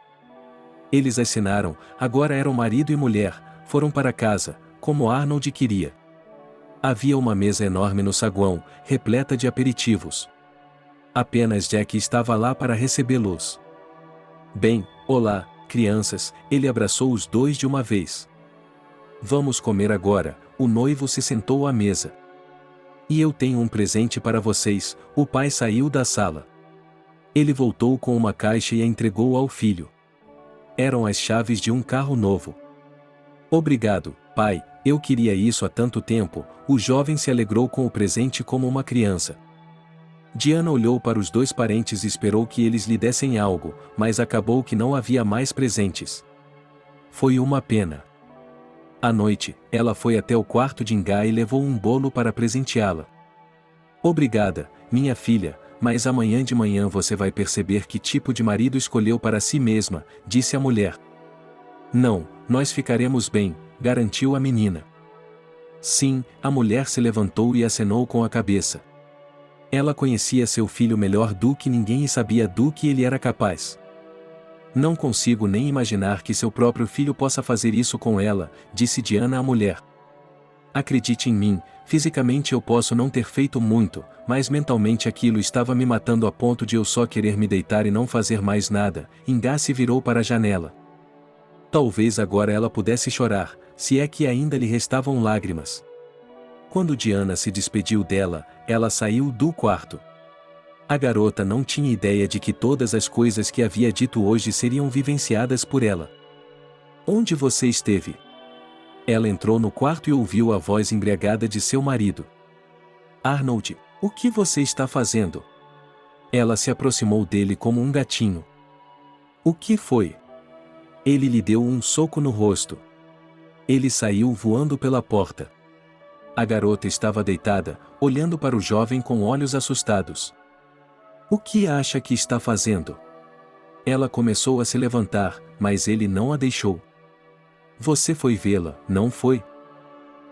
Eles assinaram, agora eram marido e mulher, foram para casa, como Arnold queria. Havia uma mesa enorme no saguão, repleta de aperitivos. Apenas Jack estava lá para recebê-los. Bem, olá, crianças, ele abraçou os dois de uma vez. Vamos comer agora, o noivo se sentou à mesa. E eu tenho um presente para vocês, o pai saiu da sala. Ele voltou com uma caixa e a entregou ao filho. Eram as chaves de um carro novo. Obrigado, pai, eu queria isso há tanto tempo, o jovem se alegrou com o presente como uma criança. Diana olhou para os dois parentes e esperou que eles lhe dessem algo, mas acabou que não havia mais presentes. Foi uma pena. À noite, ela foi até o quarto de Ingá e levou um bolo para presenteá-la. Obrigada, minha filha, mas amanhã de manhã você vai perceber que tipo de marido escolheu para si mesma, disse a mulher. Não, nós ficaremos bem, garantiu a menina. Sim, a mulher se levantou e acenou com a cabeça. Ela conhecia seu filho melhor do que ninguém e sabia do que ele era capaz. Não consigo nem imaginar que seu próprio filho possa fazer isso com ela, disse Diana à mulher. Acredite em mim, fisicamente eu posso não ter feito muito, mas mentalmente aquilo estava me matando a ponto de eu só querer me deitar e não fazer mais nada. Ingá se virou para a janela. Talvez agora ela pudesse chorar, se é que ainda lhe restavam lágrimas. Quando Diana se despediu dela, ela saiu do quarto. A garota não tinha ideia de que todas as coisas que havia dito hoje seriam vivenciadas por ela. Onde você esteve? Ela entrou no quarto e ouviu a voz embriagada de seu marido. Arnold, o que você está fazendo? Ela se aproximou dele como um gatinho. O que foi? Ele lhe deu um soco no rosto. Ele saiu voando pela porta. A garota estava deitada, olhando para o jovem com olhos assustados. O que acha que está fazendo? Ela começou a se levantar, mas ele não a deixou. Você foi vê-la, não foi?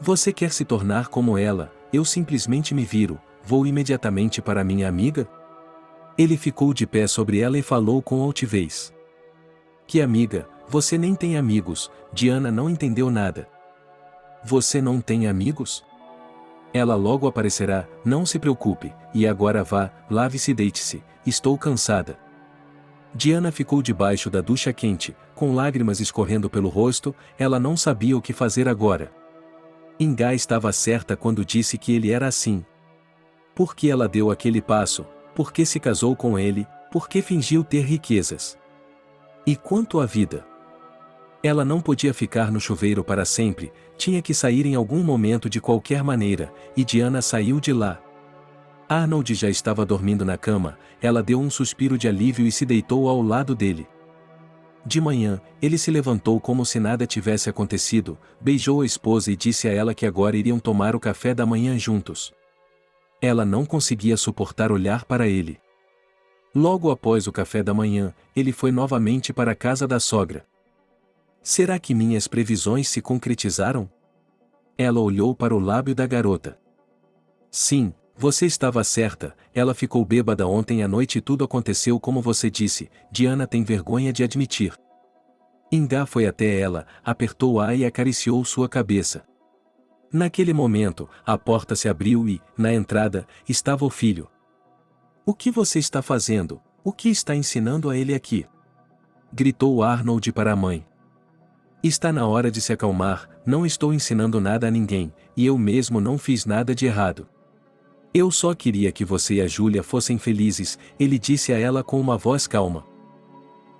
Você quer se tornar como ela, eu simplesmente me viro, vou imediatamente para minha amiga? Ele ficou de pé sobre ela e falou com altivez. Que amiga, você nem tem amigos, Diana não entendeu nada. Você não tem amigos? Ela logo aparecerá, não se preocupe, e agora vá, lave-se e deite-se, estou cansada. Diana ficou debaixo da ducha quente, com lágrimas escorrendo pelo rosto, ela não sabia o que fazer agora. Ingá estava certa quando disse que ele era assim. Por que ela deu aquele passo? Por que se casou com ele? Por que fingiu ter riquezas? E quanto à vida? Ela não podia ficar no chuveiro para sempre, tinha que sair em algum momento de qualquer maneira, e Diana saiu de lá. Arnold já estava dormindo na cama, ela deu um suspiro de alívio e se deitou ao lado dele. De manhã, ele se levantou como se nada tivesse acontecido, beijou a esposa e disse a ela que agora iriam tomar o café da manhã juntos. Ela não conseguia suportar olhar para ele. Logo após o café da manhã, ele foi novamente para a casa da sogra. Será que minhas previsões se concretizaram? Ela olhou para o lábio da garota. Sim, você estava certa, ela ficou bêbada ontem à noite e tudo aconteceu como você disse, Diana tem vergonha de admitir. Ingá foi até ela, apertou-a e acariciou sua cabeça. Naquele momento, a porta se abriu e, na entrada, estava o filho. O que você está fazendo? O que está ensinando a ele aqui? Gritou Arnold para a mãe. Está na hora de se acalmar, não estou ensinando nada a ninguém, e eu mesmo não fiz nada de errado. Eu só queria que você e a Júlia fossem felizes, ele disse a ela com uma voz calma.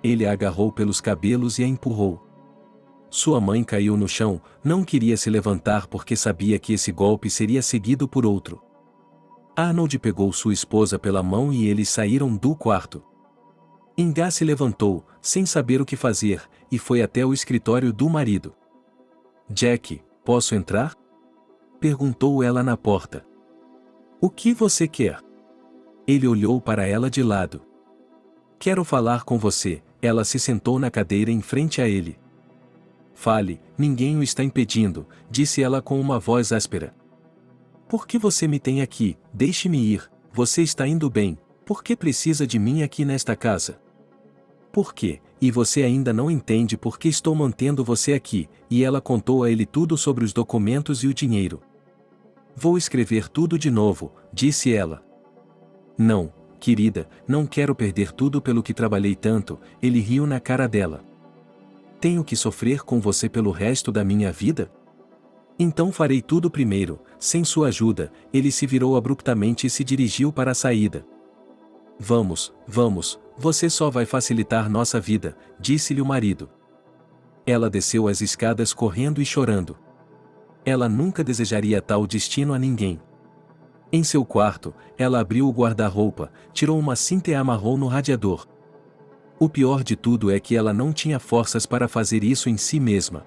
Ele a agarrou pelos cabelos e a empurrou. Sua mãe caiu no chão, não queria se levantar porque sabia que esse golpe seria seguido por outro. Arnold pegou sua esposa pela mão e eles saíram do quarto. Ingá se levantou, sem saber o que fazer, e foi até o escritório do marido. Jack, posso entrar? Perguntou ela na porta. O que você quer? Ele olhou para ela de lado. Quero falar com você, ela se sentou na cadeira em frente a ele. Fale, ninguém o está impedindo, disse ela com uma voz áspera. Por que você me tem aqui? Deixe-me ir, você está indo bem, por que precisa de mim aqui nesta casa? Por quê? E você ainda não entende por que estou mantendo você aqui, e ela contou a ele tudo sobre os documentos e o dinheiro. Vou escrever tudo de novo, disse ela. Não, querida, não quero perder tudo pelo que trabalhei tanto, ele riu na cara dela. Tenho que sofrer com você pelo resto da minha vida? Então farei tudo primeiro, sem sua ajuda, ele se virou abruptamente e se dirigiu para a saída. Vamos, você só vai facilitar nossa vida, disse-lhe o marido. Ela desceu as escadas correndo e chorando. Ela nunca desejaria tal destino a ninguém. Em seu quarto, ela abriu o guarda-roupa, tirou uma cinta e a amarrou no radiador. O pior de tudo é que ela não tinha forças para fazer isso em si mesma.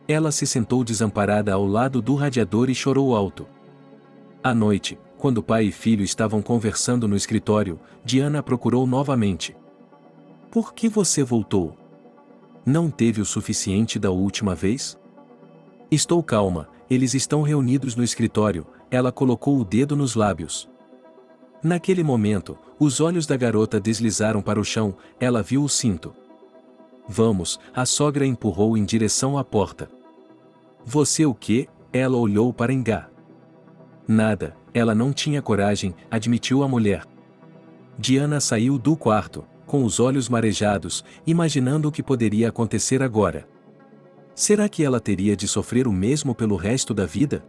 Ela se sentou desamparada ao lado do radiador e chorou alto. À noite, quando pai e filho estavam conversando no escritório, Diana a procurou novamente. Por que você voltou? Não teve o suficiente da última vez? Estou calma, eles estão reunidos no escritório, ela colocou o dedo nos lábios. Naquele momento, os olhos da garota deslizaram para o chão, ela viu o cinto. Vamos, a sogra empurrou em direção à porta. Você o quê? Ela olhou para Ingá. Nada, ela não tinha coragem, admitiu a mulher. Diana saiu do quarto, com os olhos marejados, imaginando o que poderia acontecer agora. Será que ela teria de sofrer o mesmo pelo resto da vida?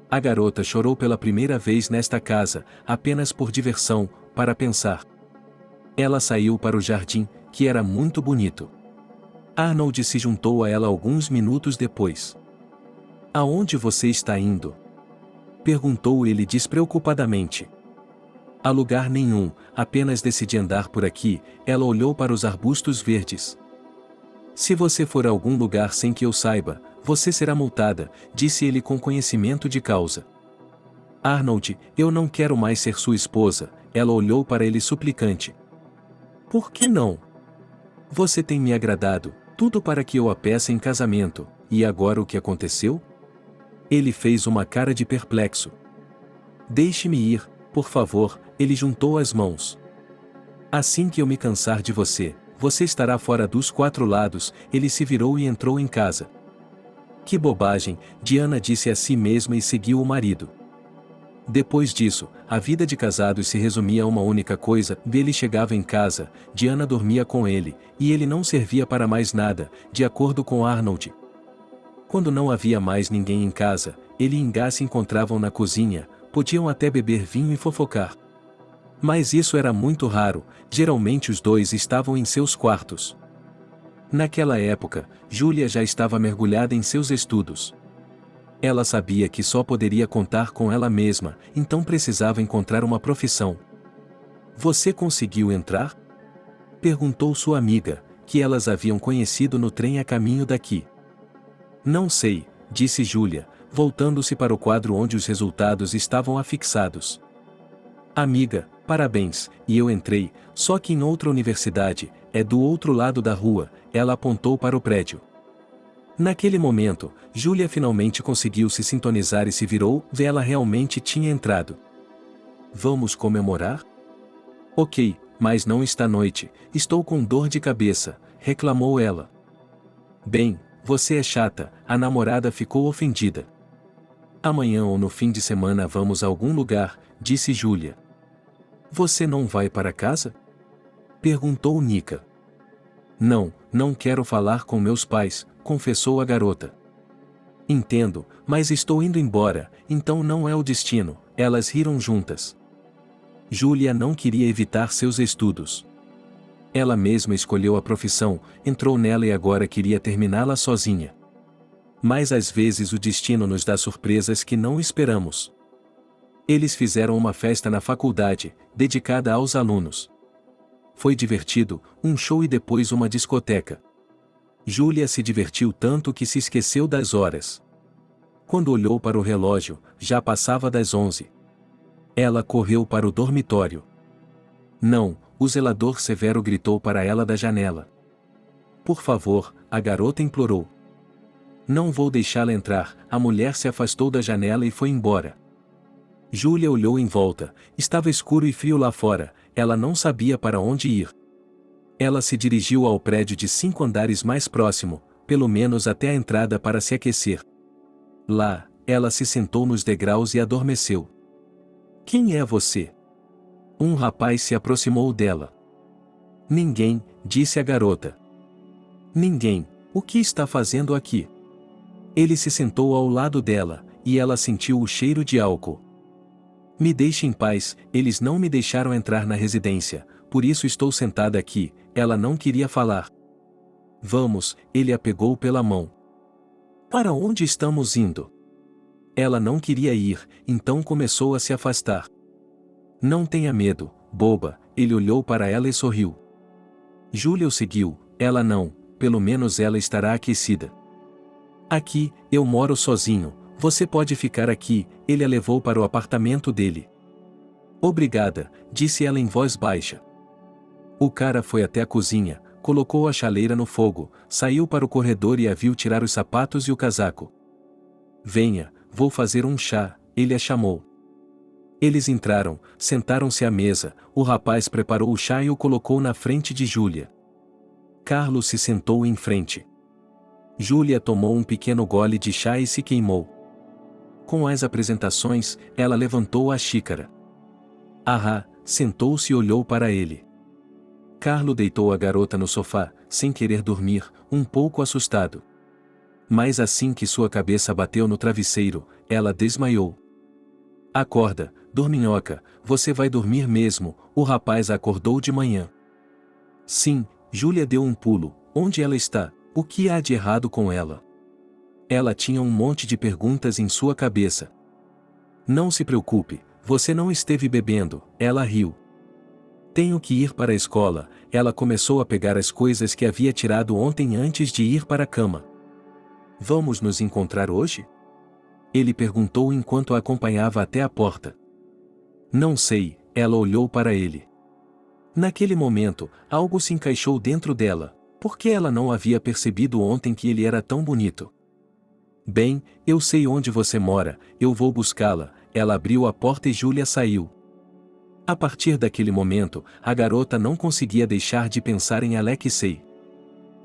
A garota chorou pela primeira vez nesta casa, apenas por diversão, para pensar. Ela saiu para o jardim, que era muito bonito. Arnold se juntou a ela alguns minutos depois. Aonde você está indo? Perguntou ele despreocupadamente. A lugar nenhum, apenas decidi andar por aqui, ela olhou para os arbustos verdes. Se você for a algum lugar sem que eu saiba, você será multada, disse ele com conhecimento de causa. Arnold, eu não quero mais ser sua esposa, ela olhou para ele suplicante. Por que não? Você tem me agradado, tudo para que eu a peça em casamento, e agora o que aconteceu? Ele fez uma cara de perplexo. Deixe-me ir, por favor, ele juntou as mãos. Assim que eu me cansar de você, você estará fora dos 4 lados, ele se virou e entrou em casa. Que bobagem, Diana disse a si mesma e seguiu o marido. Depois disso, a vida de casados se resumia a uma única coisa: ele chegava em casa, Diana dormia com ele, e ele não servia para mais nada, de acordo com Arnold. Quando não havia mais ninguém em casa, ele e Inga se encontravam na cozinha, podiam até beber vinho e fofocar. Mas isso era muito raro, geralmente os dois estavam em seus quartos. Naquela época, Júlia já estava mergulhada em seus estudos. Ela sabia que só poderia contar com ela mesma, então precisava encontrar uma profissão. Você conseguiu entrar? Perguntou sua amiga, que elas haviam conhecido no trem a caminho daqui. Não sei, disse Júlia, voltando-se para o quadro onde os resultados estavam afixados. Amiga, parabéns, e eu entrei, só que em outra universidade, é do outro lado da rua, ela apontou para o prédio. Naquele momento, Júlia finalmente conseguiu se sintonizar e se virou, ela realmente tinha entrado. Vamos comemorar? Ok, mas não está noite, estou com dor de cabeça, reclamou ela. Bem, você é chata, a namorada ficou ofendida. Amanhã ou no fim de semana vamos a algum lugar, disse Júlia. Você não vai para casa? Perguntou Nika. Não quero falar com meus pais, confessou a garota. Entendo, mas estou indo embora, então não é o destino, elas riram juntas. Júlia não queria evitar seus estudos. Ela mesma escolheu a profissão, entrou nela e agora queria terminá-la sozinha. Mas às vezes o destino nos dá surpresas que não esperamos. Eles fizeram uma festa na faculdade, dedicada aos alunos. Foi divertido, um show e depois uma discoteca. Júlia se divertiu tanto que se esqueceu das horas. Quando olhou para o relógio, já passava das 11. Ela correu para o dormitório. Não, o zelador severo gritou para ela da janela. Por favor, a garota implorou. Não vou deixá-la entrar, a mulher se afastou da janela e foi embora. Júlia olhou em volta, estava escuro e frio lá fora, ela não sabia para onde ir. Ela se dirigiu ao prédio de 5 andares mais próximo, pelo menos até a entrada para se aquecer. Lá, ela se sentou nos degraus e adormeceu. Quem é você? Um rapaz se aproximou dela. Ninguém, disse a garota. Ninguém, o que está fazendo aqui? Ele se sentou ao lado dela, e ela sentiu o cheiro de álcool. Me deixe em paz, eles não me deixaram entrar na residência, por isso estou sentada aqui, ela não queria falar. Vamos, ele a pegou pela mão. Para onde estamos indo? Ela não queria ir, então começou a se afastar. Não tenha medo, boba, ele olhou para ela e sorriu. Júlia o seguiu, ela não, pelo menos ela estará aquecida. Aqui, eu moro sozinho, você pode ficar aqui, ele a levou para o apartamento dele. Obrigada, disse ela em voz baixa. O cara foi até a cozinha, colocou a chaleira no fogo, saiu para o corredor e a viu tirar os sapatos e o casaco. Venha, vou fazer um chá, ele a chamou. Eles entraram, sentaram-se à mesa, o rapaz preparou o chá e o colocou na frente de Júlia. Carlos se sentou em frente. Júlia tomou um pequeno gole de chá e se queimou. Com as apresentações, ela levantou a xícara. Ahá, sentou-se e olhou para ele. Carlo deitou a garota no sofá, sem querer dormir, um pouco assustado. Mas assim que sua cabeça bateu no travesseiro, ela desmaiou. Acorda, dorminhoca, você vai dormir mesmo, o rapaz a acordou de manhã. Sim, Júlia deu um pulo, onde ela está, o que há de errado com ela? Ela tinha um monte de perguntas em sua cabeça. Não se preocupe, você não esteve bebendo, ela riu. Tenho que ir para a escola, ela começou a pegar as coisas que havia tirado ontem antes de ir para a cama. Vamos nos encontrar hoje? Ele perguntou enquanto a acompanhava até a porta. Não sei, ela olhou para ele. Naquele momento, algo se encaixou dentro dela, porque ela não havia percebido ontem que ele era tão bonito. Bem, eu sei onde você mora, eu vou buscá-la, ela abriu a porta e Júlia saiu. A partir daquele momento, a garota não conseguia deixar de pensar em Alexei.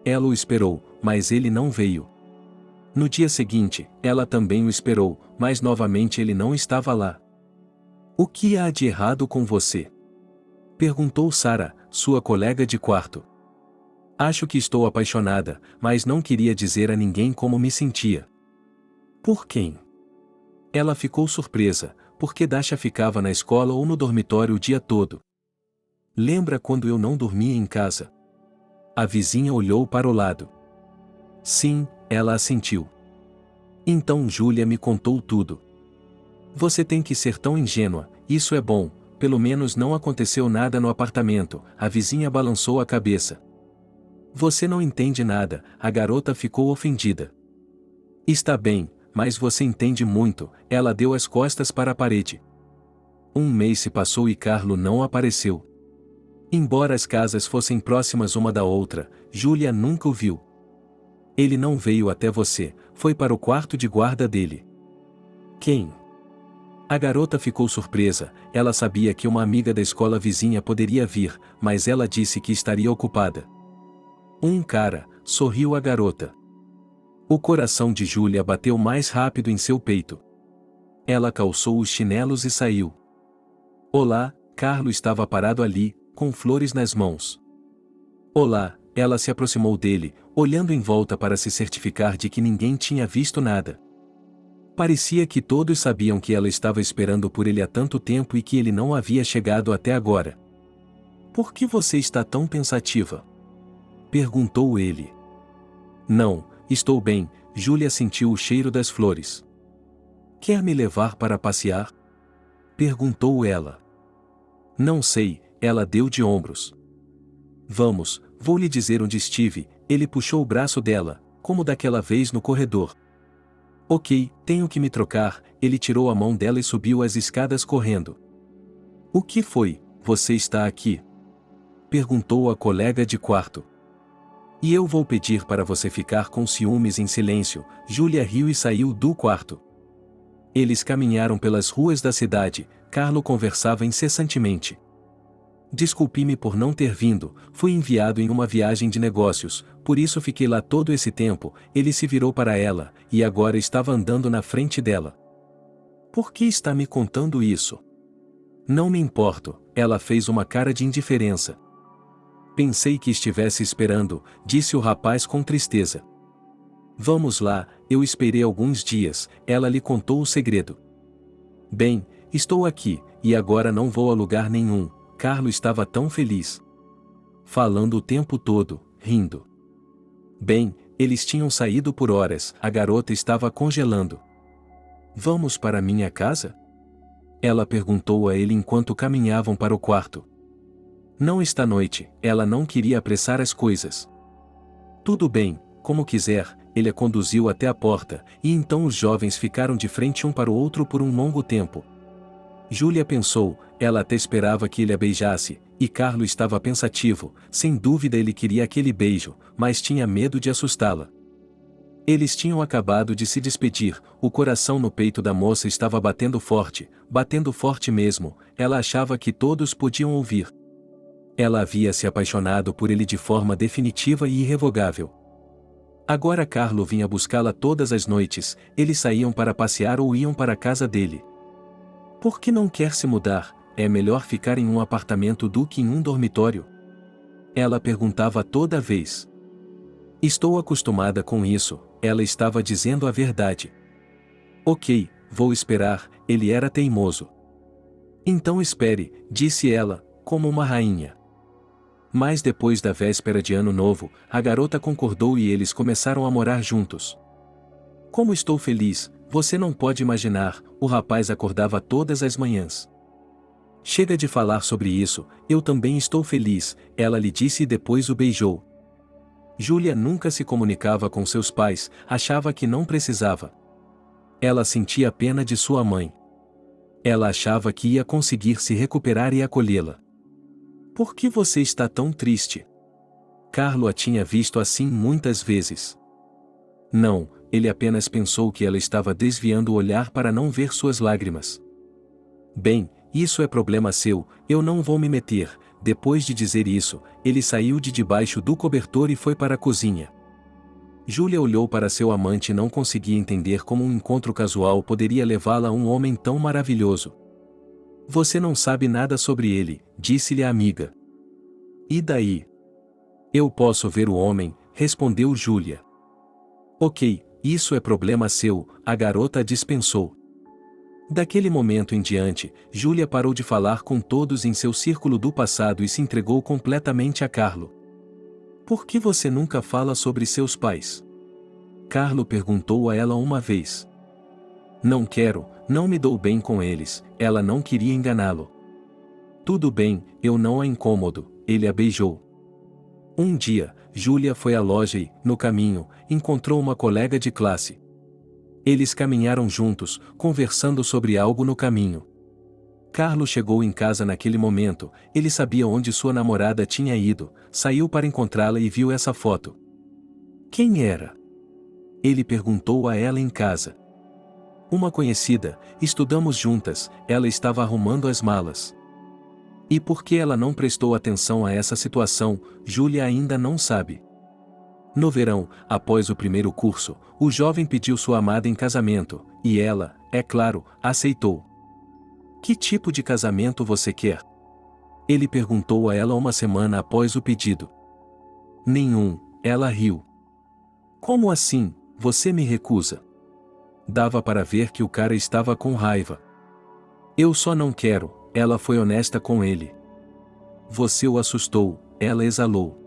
Ela o esperou, mas ele não veio. No dia seguinte, ela também o esperou, mas novamente ele não estava lá. O que há de errado com você? Perguntou Sarah, sua colega de quarto. Acho que estou apaixonada, mas não queria dizer a ninguém como me sentia. Por quem? Ela ficou surpresa, porque Dasha ficava na escola ou no dormitório o dia todo. Lembra quando eu não dormia em casa? A vizinha olhou para o lado. Sim, ela assentiu. Então Júlia me contou tudo. Você tem que ser tão ingênua, isso é bom, pelo menos não aconteceu nada no apartamento, a vizinha balançou a cabeça. Você não entende nada, a garota ficou ofendida. Está bem, mas você entende muito, ela deu as costas para a parede. Um mês se passou e Carlo não apareceu. Embora as casas fossem próximas uma da outra, Júlia nunca o viu. Ele não veio até você, foi para o quarto de guarda dele. Quem? A garota ficou surpresa, ela sabia que uma amiga da escola vizinha poderia vir, mas ela disse que estaria ocupada. Um cara, sorriu a garota. O coração de Júlia bateu mais rápido em seu peito. Ela calçou os chinelos e saiu. Olá, Carlo estava parado ali, com flores nas mãos. Olá, ela se aproximou dele, olhando em volta para se certificar de que ninguém tinha visto nada. Parecia que todos sabiam que ela estava esperando por ele há tanto tempo e que ele não havia chegado até agora. Por que você está tão pensativa? Perguntou ele. Não, estou bem, Júlia sentiu o cheiro das flores. Quer me levar para passear? Perguntou ela. Não sei, ela deu de ombros. Vamos, vou lhe dizer onde estive, ele puxou o braço dela, como daquela vez no corredor. Ok, tenho que me trocar, ele tirou a mão dela e subiu as escadas correndo. O que foi, você está aqui? Perguntou a colega de quarto. E eu vou pedir para você ficar com ciúmes em silêncio, Júlia riu e saiu do quarto. Eles caminharam pelas ruas da cidade, Carlo conversava incessantemente. Desculpe-me por não ter vindo, fui enviado em uma viagem de negócios, por isso fiquei lá todo esse tempo, ele se virou para ela, e agora estava andando na frente dela. Por que está me contando isso? Não me importo, ela fez uma cara de indiferença. Pensei que estivesse esperando, disse o rapaz com tristeza. Vamos lá, eu esperei alguns dias, ela lhe contou o segredo. Bem, estou aqui, e agora não vou a lugar nenhum. Carlo estava tão feliz. Falando o tempo todo, rindo. Bem, eles tinham saído por horas, a garota estava congelando. Vamos para minha casa? Ela perguntou a ele enquanto caminhavam para o quarto. Não está noite, ela não queria apressar as coisas. Tudo bem, como quiser, ele a conduziu até a porta, e então os jovens ficaram de frente um para o outro por um longo tempo. Júlia pensou, ela até esperava que ele a beijasse, e Carlo estava pensativo, sem dúvida ele queria aquele beijo, mas tinha medo de assustá-la. Eles tinham acabado de se despedir, o coração no peito da moça estava batendo forte mesmo, ela achava que todos podiam ouvir. Ela havia se apaixonado por ele de forma definitiva e irrevogável. Agora Carlo vinha buscá-la todas as noites, eles saíam para passear ou iam para a casa dele. Por que não quer se mudar? É melhor ficar em um apartamento do que em um dormitório? Ela perguntava toda vez. Estou acostumada com isso, ela estava dizendo a verdade. Ok, vou esperar, ele era teimoso. Então espere, disse ela, como uma rainha. Mas depois da véspera de Ano Novo, a garota concordou e eles começaram a morar juntos. Como estou feliz, você não pode imaginar, o rapaz acordava todas as manhãs. Chega de falar sobre isso, eu também estou feliz, ela lhe disse e depois o beijou. Júlia nunca se comunicava com seus pais, achava que não precisava. Ela sentia pena de sua mãe. Ela achava que ia conseguir se recuperar e acolhê-la. Por que você está tão triste? Carlo a tinha visto assim muitas vezes. Não, ele apenas pensou que ela estava desviando o olhar para não ver suas lágrimas. Bem, isso é problema seu, eu não vou me meter. Depois de dizer isso, ele saiu de debaixo do cobertor e foi para a cozinha. Júlia olhou para seu amante e não conseguia entender como um encontro casual poderia levá-la a um homem tão maravilhoso. Você não sabe nada sobre ele, disse-lhe a amiga. E daí? Eu posso ver o homem, respondeu Júlia. Ok, isso é problema seu, a garota dispensou. Daquele momento em diante, Júlia parou de falar com todos em seu círculo do passado e se entregou completamente a Carlo. Por que você nunca fala sobre seus pais? Carlo perguntou a ela uma vez. Não quero, não me dou bem com eles, ela não queria enganá-lo. Tudo bem, eu não a incomodo, ele a beijou. Um dia, Júlia foi à loja e, no caminho, encontrou uma colega de classe. Eles caminharam juntos, conversando sobre algo no caminho. Carlo chegou em casa naquele momento, ele sabia onde sua namorada tinha ido, saiu para encontrá-la e viu essa foto. Quem era? Ele perguntou a ela em casa. Uma conhecida, estudamos juntas, ela estava arrumando as malas. E por que ela não prestou atenção a essa situação, Júlia ainda não sabe. No verão, após o primeiro curso, o jovem pediu sua amada em casamento, e ela, é claro, aceitou. Que tipo de casamento você quer? Ele perguntou a ela uma semana após o pedido. Nenhum, ela riu. Como assim, você me recusa? Dava para ver que o cara estava com raiva. Eu só não quero, ela foi honesta com ele. Você o assustou, ela exalou.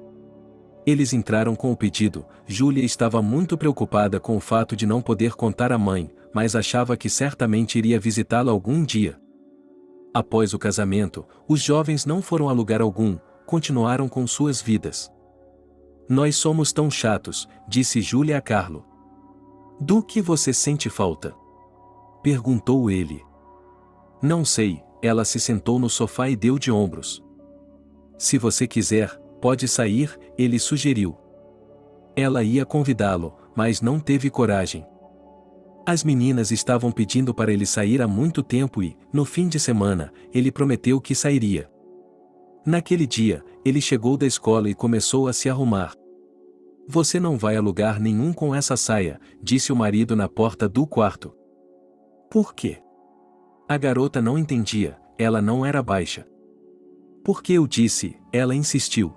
Eles entraram com o pedido, Júlia estava muito preocupada com o fato de não poder contar à mãe, mas achava que certamente iria visitá-la algum dia. Após o casamento, os jovens não foram a lugar algum, continuaram com suas vidas. Nós somos tão chatos, disse Júlia a Carlo. Do que você sente falta? Perguntou ele. Não sei, ela se sentou no sofá e deu de ombros. Se você quiser, pode sair, ele sugeriu. Ela ia convidá-lo, mas não teve coragem. As meninas estavam pedindo para ele sair há muito tempo e, no fim de semana, ele prometeu que sairia. Naquele dia, ele chegou da escola e começou a se arrumar. Você não vai a lugar nenhum com essa saia, disse o marido na porta do quarto. Por quê? A garota não entendia, ela não era baixa. Porque eu disse, ela insistiu.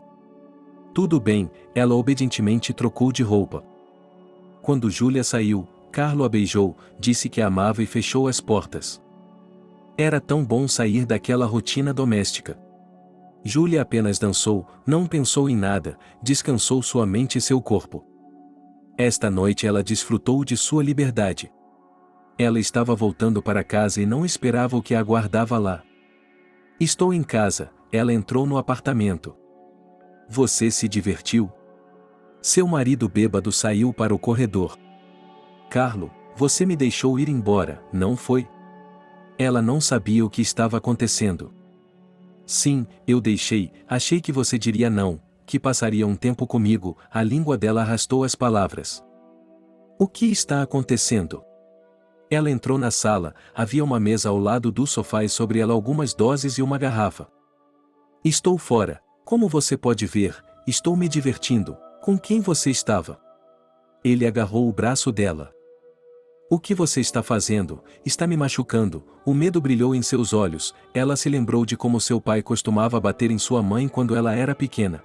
Tudo bem, ela obedientemente trocou de roupa. Quando Júlia saiu, Carlo a beijou, disse que a amava e fechou as portas. Era tão bom sair daquela rotina doméstica. Júlia apenas dançou, não pensou em nada, descansou sua mente e seu corpo. Esta noite ela desfrutou de sua liberdade. Ela estava voltando para casa e não esperava o que a aguardava lá. Estou em casa, ela entrou no apartamento. Você se divertiu? Seu marido bêbado saiu para o corredor. Carlo, você me deixou ir embora, não foi? Ela não sabia o que estava acontecendo. Sim, eu deixei, achei que você diria não, que passaria um tempo comigo, a língua dela arrastou as palavras. O que está acontecendo? Ela entrou na sala, havia uma mesa ao lado do sofá e sobre ela algumas doses e uma garrafa. Estou fora, como você pode ver, estou me divertindo, com quem você estava? Ele agarrou o braço dela. O que você está fazendo? Está me machucando. O medo brilhou em seus olhos. Ela se lembrou de como seu pai costumava bater em sua mãe quando ela era pequena.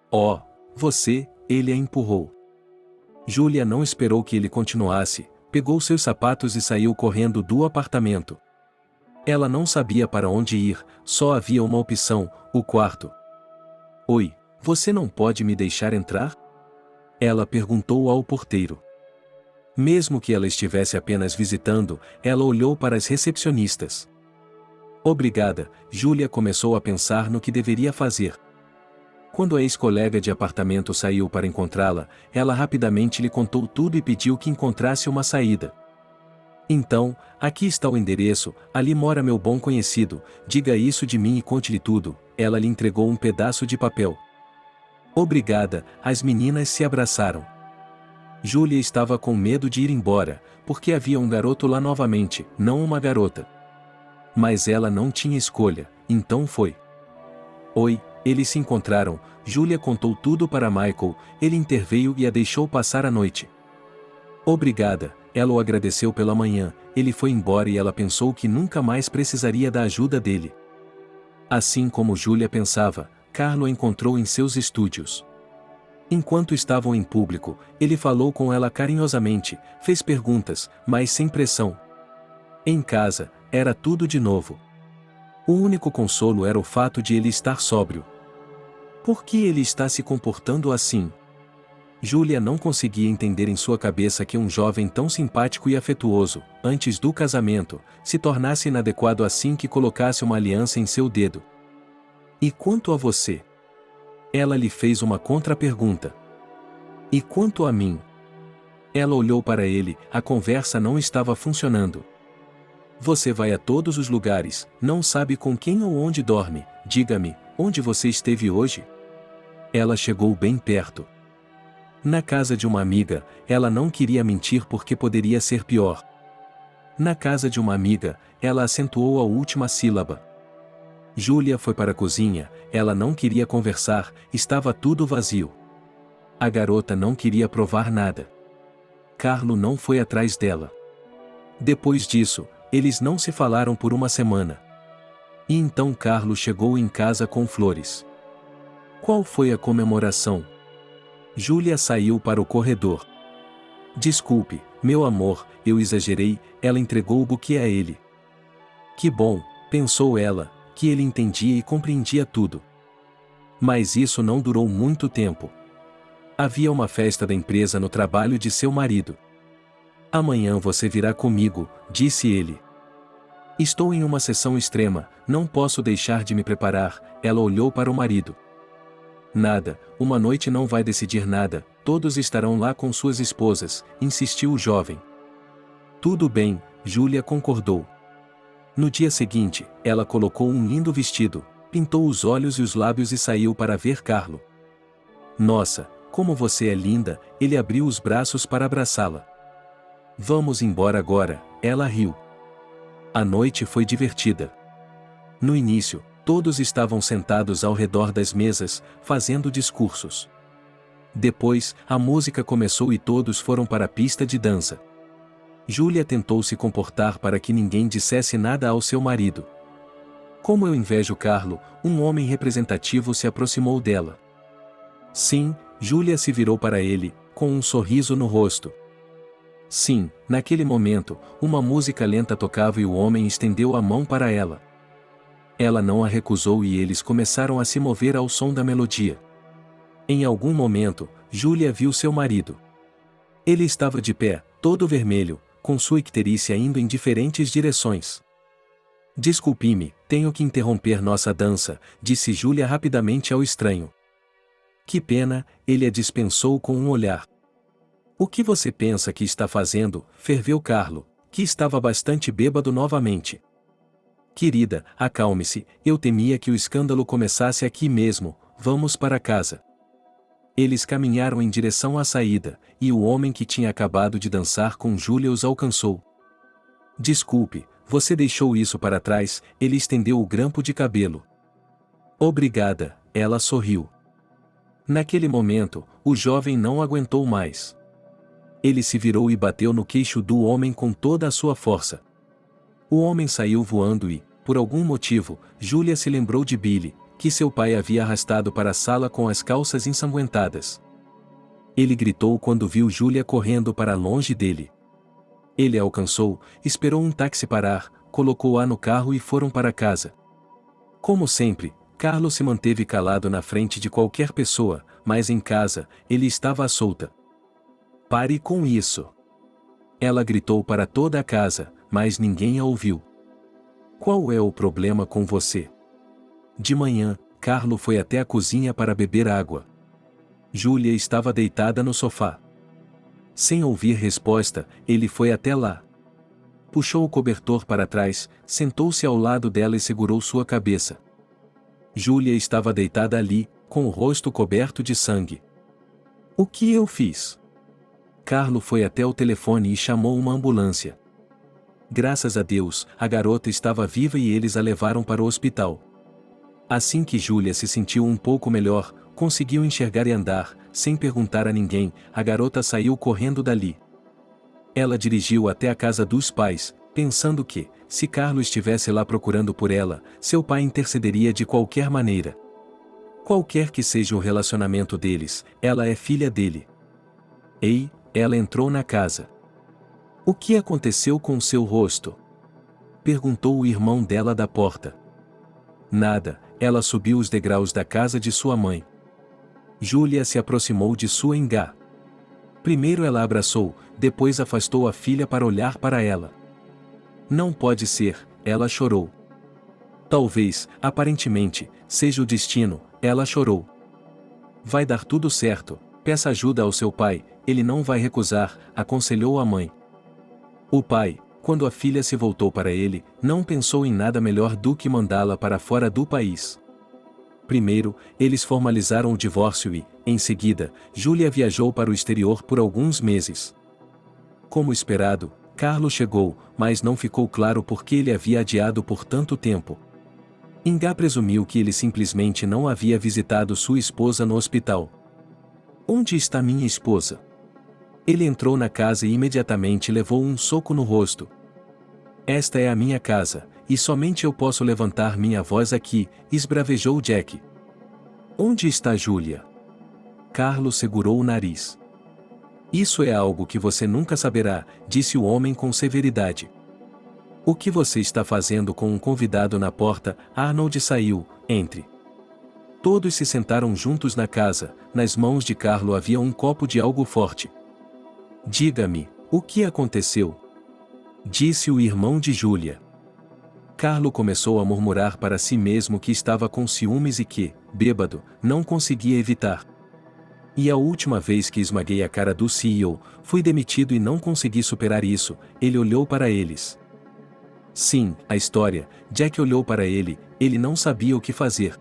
Oh, você, ele a empurrou. Júlia não esperou que ele continuasse, pegou seus sapatos e saiu correndo do apartamento. Ela não sabia para onde ir, só havia uma opção, o quarto. Oi, você não pode me deixar entrar? Ela perguntou ao porteiro. Mesmo que ela estivesse apenas visitando, ela olhou para as recepcionistas. Obrigada, Júlia começou a pensar no que deveria fazer. Quando a ex-colega de apartamento saiu para encontrá-la, ela rapidamente lhe contou tudo e pediu que encontrasse uma saída. Então, aqui está o endereço, ali mora meu bom conhecido, diga isso de mim e conte-lhe tudo, ela lhe entregou um pedaço de papel. Obrigada, as meninas se abraçaram. Júlia estava com medo de ir embora, porque havia um garoto lá novamente, não uma garota. Mas ela não tinha escolha, então foi. Oi, eles se encontraram, Júlia contou tudo para Michael, ele interveio e a deixou passar a noite. Obrigada, Ela o agradeceu pela manhã, ele foi embora e ela pensou que nunca mais precisaria da ajuda dele. Assim como Júlia pensava, Carlo a encontrou em seus estúdios. Enquanto estavam em público, ele falou com ela carinhosamente, fez perguntas, mas sem pressão. Em casa, era tudo de novo. O único consolo era o fato de ele estar sóbrio. Por que ele está se comportando assim? Júlia não conseguia entender em sua cabeça que um jovem tão simpático e afetuoso, antes do casamento, se tornasse inadequado assim que colocasse uma aliança em seu dedo. E quanto a você? Ela lhe fez uma contrapergunta. E quanto a mim? Ela olhou para ele, a conversa não estava funcionando. Você vai a todos os lugares, não sabe com quem ou onde dorme, diga-me, onde você esteve hoje? Ela chegou bem perto. Na casa de uma amiga, ela não queria mentir porque poderia ser pior. Na casa de uma amiga, ela acentuou a última sílaba. Júlia foi para a cozinha, ela não queria conversar, estava tudo vazio. A garota não queria provar nada. Carlo não foi atrás dela. Depois disso, eles não se falaram por uma semana. E então Carlo chegou em casa com flores. Qual foi a comemoração? Júlia saiu para o corredor. Desculpe, meu amor, eu exagerei, ela entregou o buquê a ele. Que bom, pensou ela, que ele entendia e compreendia tudo. Mas isso não durou muito tempo. Havia uma festa da empresa no trabalho de seu marido. Amanhã você virá comigo, disse ele. Estou em uma sessão extrema, não posso deixar de me preparar, ela olhou para o marido. Nada, uma noite não vai decidir nada, todos estarão lá com suas esposas, insistiu o jovem. Tudo bem, Júlia concordou. No dia seguinte, ela colocou um lindo vestido, pintou os olhos e os lábios e saiu para ver Carlo. Nossa, como você é linda, ele abriu os braços para abraçá-la. Vamos embora agora, ela riu. A noite foi divertida. No início, todos estavam sentados ao redor das mesas, fazendo discursos. Depois, a música começou e todos foram para a pista de dança. Júlia tentou se comportar para que ninguém dissesse nada ao seu marido. Como eu invejo Carlo, um homem representativo se aproximou dela. Sim, Júlia se virou para ele, com um sorriso no rosto. Sim, naquele momento, uma música lenta tocava e o homem estendeu a mão para ela. Ela não a recusou e eles começaram a se mover ao som da melodia. Em algum momento, Júlia viu seu marido. Ele estava de pé, todo vermelho, com sua icterícia indo em diferentes direções. Desculpe-me, tenho que interromper nossa dança, disse Júlia rapidamente ao estranho. Que pena, ele a dispensou com um olhar. O que você pensa que está fazendo? Ferveu Carlo, que estava bastante bêbado novamente. Querida, acalme-se, eu temia que o escândalo começasse aqui mesmo, vamos para casa. Eles caminharam em direção à saída, e o homem que tinha acabado de dançar com Júlia os alcançou. Desculpe, você deixou isso para trás, ele estendeu o grampo de cabelo. Obrigada, ela sorriu. Naquele momento, o jovem não aguentou mais. Ele se virou e bateu no queixo do homem com toda a sua força. O homem saiu voando e, por algum motivo, Júlia se lembrou de Billy, que seu pai havia arrastado para a sala com as calças ensanguentadas. Ele gritou quando viu Júlia correndo para longe dele. Ele a alcançou, esperou um táxi parar, colocou-a no carro e foram para casa. Como sempre, Carlos se manteve calado na frente de qualquer pessoa, mas em casa, ele estava à solta. Pare com isso! Ela gritou para toda a casa, mas ninguém a ouviu. Qual é o problema com você? De manhã, Carlo foi até a cozinha para beber água. Júlia estava deitada no sofá. Sem ouvir resposta, ele foi até lá. Puxou o cobertor para trás, sentou-se ao lado dela e segurou sua cabeça. Júlia estava deitada ali, com o rosto coberto de sangue. O que eu fiz? Carlo foi até o telefone e chamou uma ambulância. Graças a Deus, a garota estava viva e eles a levaram para o hospital. Assim que Júlia se sentiu um pouco melhor, conseguiu enxergar e andar, sem perguntar a ninguém, a garota saiu correndo dali. Ela dirigiu até a casa dos pais, pensando que, se Carlo estivesse lá procurando por ela, seu pai intercederia de qualquer maneira. Qualquer que seja o relacionamento deles, ela é filha dele. Ei, ela entrou na casa. O que aconteceu com seu rosto? Perguntou o irmão dela da porta. Nada, ela subiu os degraus da casa de sua mãe. Júlia se aproximou de sua engá. Primeiro ela abraçou, depois afastou a filha para olhar para ela. Não pode ser, ela chorou. Talvez, aparentemente, seja o destino, ela chorou. Vai dar tudo certo, peça ajuda ao seu pai, ele não vai recusar, aconselhou a mãe. O pai, quando a filha se voltou para ele, não pensou em nada melhor do que mandá-la para fora do país. Primeiro, eles formalizaram o divórcio e, em seguida, Júlia viajou para o exterior por alguns meses. Como esperado, Carlo chegou, mas não ficou claro por que ele havia adiado por tanto tempo. Ingá presumiu que ele simplesmente não havia visitado sua esposa no hospital. Onde está minha esposa? Ele entrou na casa e imediatamente levou um soco no rosto. Esta é a minha casa, e somente eu posso levantar minha voz aqui, esbravejou Jack. Onde está Júlia? Carlo segurou o nariz. Isso é algo que você nunca saberá, disse o homem com severidade. O que você está fazendo com um convidado na porta? Arnold saiu, entre. Todos se sentaram juntos na casa, nas mãos de Carlo havia um copo de algo forte. Diga-me, o que aconteceu? Disse o irmão de Júlia. Carlo começou a murmurar para si mesmo que estava com ciúmes e que, bêbado, não conseguia evitar. E a última vez que esmaguei a cara do CEO, fui demitido e não consegui superar isso, ele olhou para eles. Sim, a história, Jack olhou para ele não sabia o que fazer.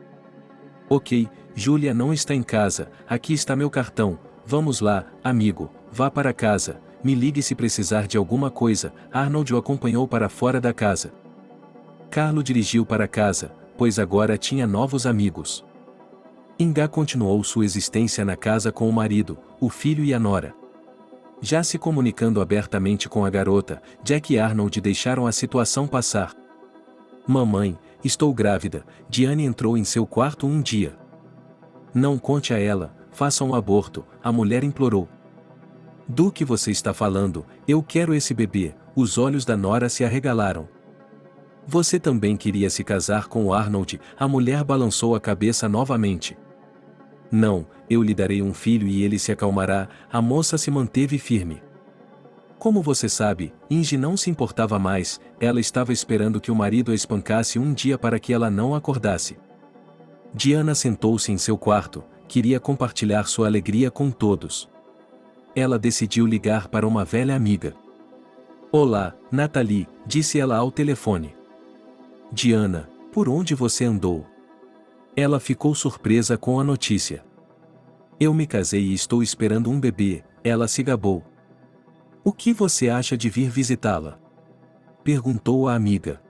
Ok, Júlia não está em casa, aqui está meu cartão, vamos lá, amigo, vá para casa, me ligue se precisar de alguma coisa, Arnold o acompanhou para fora da casa. Carlo dirigiu para casa, pois agora tinha novos amigos. Ingá continuou sua existência na casa com o marido, o filho e a nora. Já se comunicando abertamente com a garota, Jack e Arnold deixaram a situação passar. Mamãe, estou grávida, Diane entrou em seu quarto um dia. Não conte a ela, faça um aborto, a mulher implorou. Do que você está falando? Eu quero esse bebê, os olhos da nora se arregalaram. Você também queria se casar com o Arnold, a mulher balançou a cabeça novamente. Não, eu lhe darei um filho e ele se acalmará, a moça se manteve firme. Como você sabe, Inge não se importava mais, ela estava esperando que o marido a espancasse um dia para que ela não acordasse. Diana sentou-se em seu quarto, queria compartilhar sua alegria com todos. Ela decidiu ligar para uma velha amiga. Olá, Nathalie, disse ela ao telefone. Diana, por onde você andou? Ela ficou surpresa com a notícia. Eu me casei e estou esperando um bebê, ela se gabou. O que você acha de vir visitá-la? Perguntou a amiga.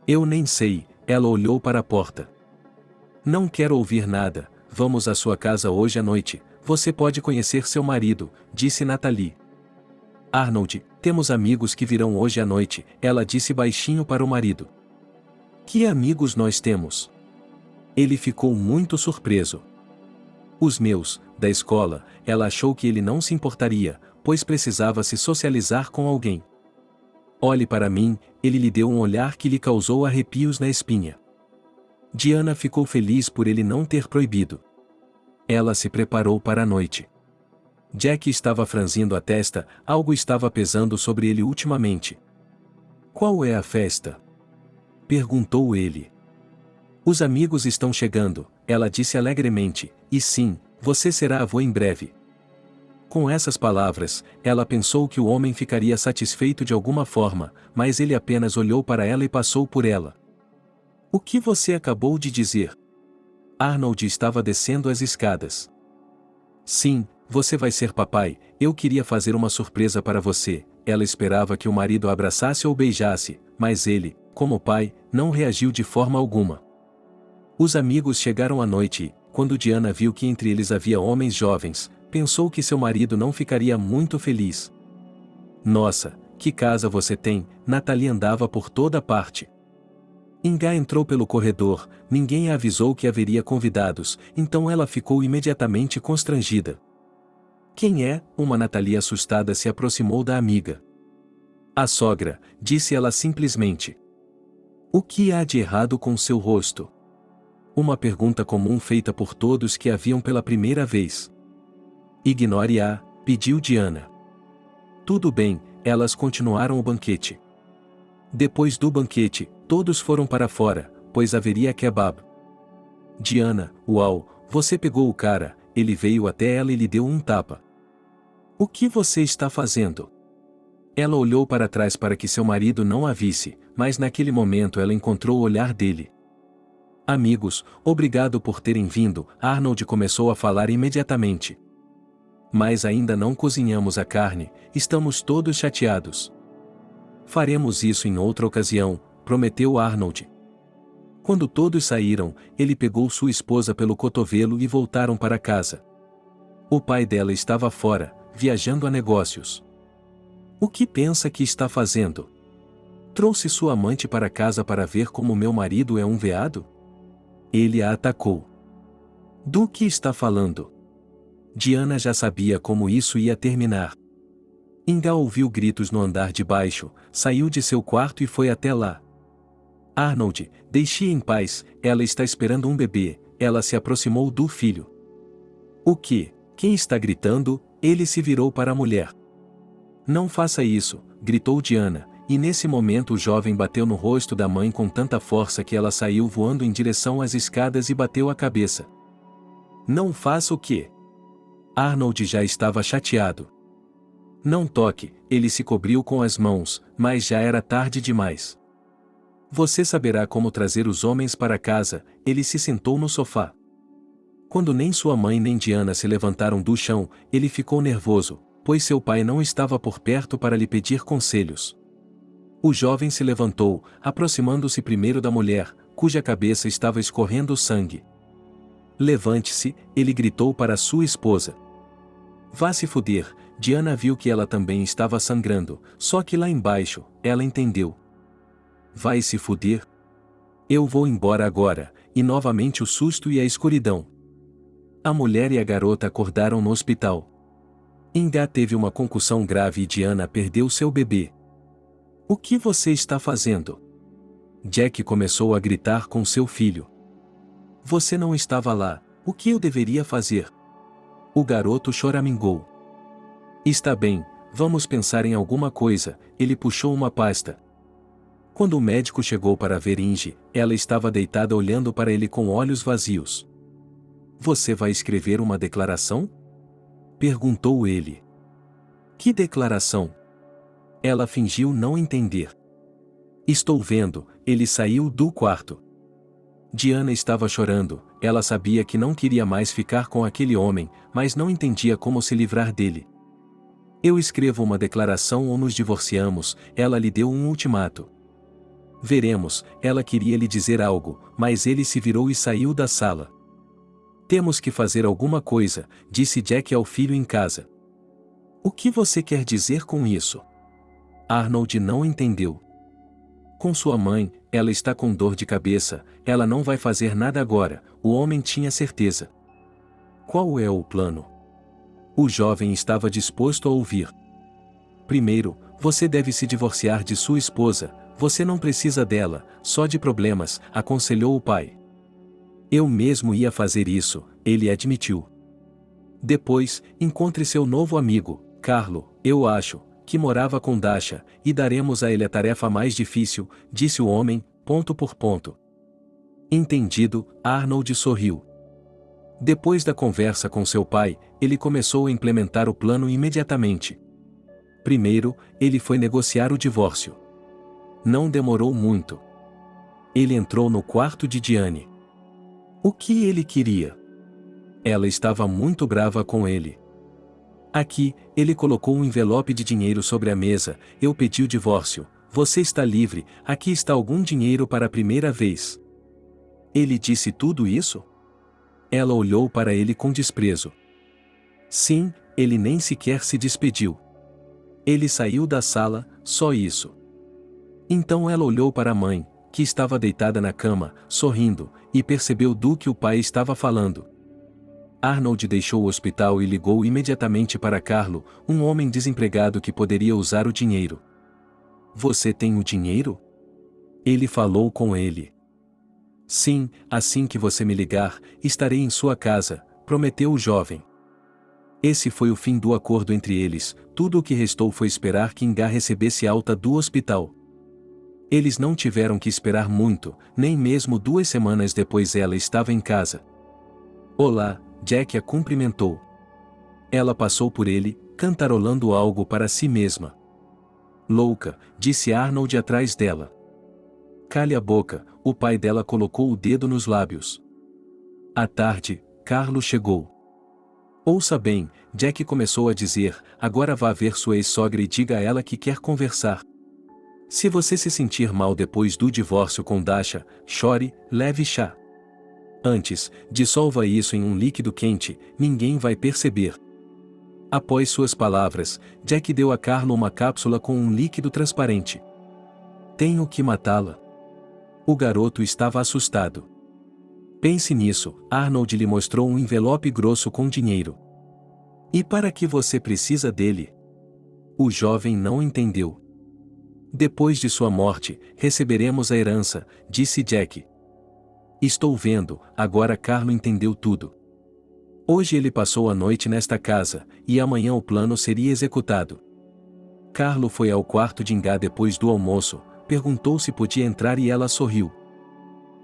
Eu nem sei, ela olhou para a porta. Não quero ouvir nada, vamos à sua casa hoje à noite, você pode conhecer seu marido, disse Nathalie. Arnold, temos amigos que virão hoje à noite, ela disse baixinho para o marido. Que amigos nós temos? Ele ficou muito surpreso. Os meus, da escola, ela achou que ele não se importaria, pois precisava se socializar com alguém. Olhe para mim, ele lhe deu um olhar que lhe causou arrepios na espinha. Diana ficou feliz por ele não ter proibido. Ela se preparou para a noite. Jack estava franzindo a testa, algo estava pesando sobre ele ultimamente. Qual é a festa? Perguntou ele. Os amigos estão chegando, ela disse alegremente, e sim, você será avô em breve. Com essas palavras, ela pensou que o homem ficaria satisfeito de alguma forma, mas ele apenas olhou para ela e passou por ela. O que você acabou de dizer? Arnold estava descendo as escadas. Sim, você vai ser papai, eu queria fazer uma surpresa para você. Ela esperava que o marido a abraçasse ou beijasse, mas ele, como pai, não reagiu de forma alguma. Os amigos chegaram à noite e, quando Diana viu que entre eles havia homens jovens, pensou que seu marido não ficaria muito feliz. Nossa, que casa você tem! Natalie andava por toda parte. Inga entrou pelo corredor, ninguém a avisou que haveria convidados, então ela ficou imediatamente constrangida. Quem é? Uma Natalie assustada se aproximou da amiga. A sogra, disse ela simplesmente. O que há de errado com seu rosto? Uma pergunta comum feita por todos que a viam pela primeira vez. Ignore-a, pediu Diana. Tudo bem, elas continuaram o banquete. Depois do banquete, todos foram para fora, pois haveria kebab. Diana, uau, você pegou o cara, ele veio até ela e lhe deu um tapa. O que você está fazendo? Ela olhou para trás para que seu marido não a visse, mas naquele momento ela encontrou o olhar dele. Amigos, obrigado por terem vindo, Arnold começou a falar imediatamente. Mas ainda não cozinhamos a carne, estamos todos chateados. Faremos isso em outra ocasião, prometeu Arnold. Quando todos saíram, ele pegou sua esposa pelo cotovelo e voltaram para casa. O pai dela estava fora, viajando a negócios. O que pensa que está fazendo? Trouxe sua amante para casa para ver como meu marido é um veado? Ele a atacou. Do que está falando? Diana já sabia como isso ia terminar. Inga ouviu gritos no andar de baixo, saiu de seu quarto e foi até lá. Arnold, deixe-a em paz, ela está esperando um bebê, ela se aproximou do filho. O que? Quem está gritando? Ele se virou para a mulher. Não faça isso, gritou Diana, e nesse momento o jovem bateu no rosto da mãe com tanta força que ela saiu voando em direção às escadas e bateu a cabeça. Não faça o quê? Arnold já estava chateado. Não toque, ele se cobriu com as mãos, mas já era tarde demais. Você saberá como trazer os homens para casa, ele se sentou no sofá. Quando nem sua mãe nem Diana se levantaram do chão, ele ficou nervoso, pois seu pai não estava por perto para lhe pedir conselhos. O jovem se levantou, aproximando-se primeiro da mulher, cuja cabeça estava escorrendo sangue. Levante-se, ele gritou para sua esposa. Vá se fuder, Diana viu que ela também estava sangrando, só que lá embaixo, ela entendeu. Vai se fuder? Eu vou embora agora, e novamente o susto e a escuridão. A mulher e a garota acordaram no hospital. Inga teve uma concussão grave e Diana perdeu seu bebê. O que você está fazendo? Jack começou a gritar com seu filho. Você não estava lá, o que eu deveria fazer? O garoto choramingou. Está bem, vamos pensar em alguma coisa, ele puxou uma pasta. Quando o médico chegou para ver Inge, ela estava deitada olhando para ele com olhos vazios. Você vai escrever uma declaração? Perguntou ele. Que declaração? Ela fingiu não entender. Estou vendo, ele saiu do quarto. Diana estava chorando, ela sabia que não queria mais ficar com aquele homem, mas não entendia como se livrar dele. Eu escrevo uma declaração ou nos divorciamos, ela lhe deu um ultimato. Veremos, ela queria lhe dizer algo, mas ele se virou e saiu da sala. Temos que fazer alguma coisa, disse Jack ao filho em casa. O que você quer dizer com isso? Arnold não entendeu. Com sua mãe, ela está com dor de cabeça, ela não vai fazer nada agora, o homem tinha certeza. Qual é o plano? O jovem estava disposto a ouvir. Primeiro, você deve se divorciar de sua esposa, você não precisa dela, só de problemas, aconselhou o pai. Eu mesmo ia fazer isso, ele admitiu. Depois, encontre seu novo amigo, Carlo, eu acho, que morava com Dasha, e daremos a ele a tarefa mais difícil, disse o homem, ponto por ponto. Entendido, Arnold sorriu. Depois da conversa com seu pai, ele começou a implementar o plano imediatamente. Primeiro, ele foi negociar o divórcio. Não demorou muito. Ele entrou no quarto de Diane. O que ele queria? Ela estava muito brava com ele. Aqui, ele colocou um envelope de dinheiro sobre a mesa, eu pedi o divórcio, você está livre, aqui está algum dinheiro para a primeira vez. Ele disse tudo isso? Ela olhou para ele com desprezo. Sim, ele nem sequer se despediu. Ele saiu da sala, só isso. Então ela olhou para a mãe, que estava deitada na cama, sorrindo, e percebeu do que o pai estava falando. Arnold deixou o hospital e ligou imediatamente para Carlo, um homem desempregado que poderia usar o dinheiro. Você tem o dinheiro? Ele falou com ele. Sim, assim que você me ligar, estarei em sua casa, prometeu o jovem. Esse foi o fim do acordo entre eles, tudo o que restou foi esperar que Inga recebesse alta do hospital. Eles não tiveram que esperar muito, nem mesmo 2 semanas depois ela estava em casa. Olá, Jack a cumprimentou. Ela passou por ele, cantarolando algo para si mesma. Louca, disse Arnold atrás dela. Cale a boca, o pai dela colocou o dedo nos lábios. À tarde, Carlo chegou. Ouça bem, Jack começou a dizer, agora vá ver sua ex-sogra e diga a ela que quer conversar. Se você se sentir mal depois do divórcio com Dasha, chore, leve chá. Antes, dissolva isso em um líquido quente, ninguém vai perceber. Após suas palavras, Jack deu a Carlo uma cápsula com um líquido transparente. Tenho que matá-la. O garoto estava assustado. Pense nisso, Arnold lhe mostrou um envelope grosso com dinheiro. E para que você precisa dele? O jovem não entendeu. Depois de sua morte, receberemos a herança, disse Jack. Estou vendo, agora Carlo entendeu tudo. Hoje ele passou a noite nesta casa, e amanhã o plano seria executado. Carlo foi ao quarto de Inga depois do almoço, perguntou se podia entrar e ela sorriu.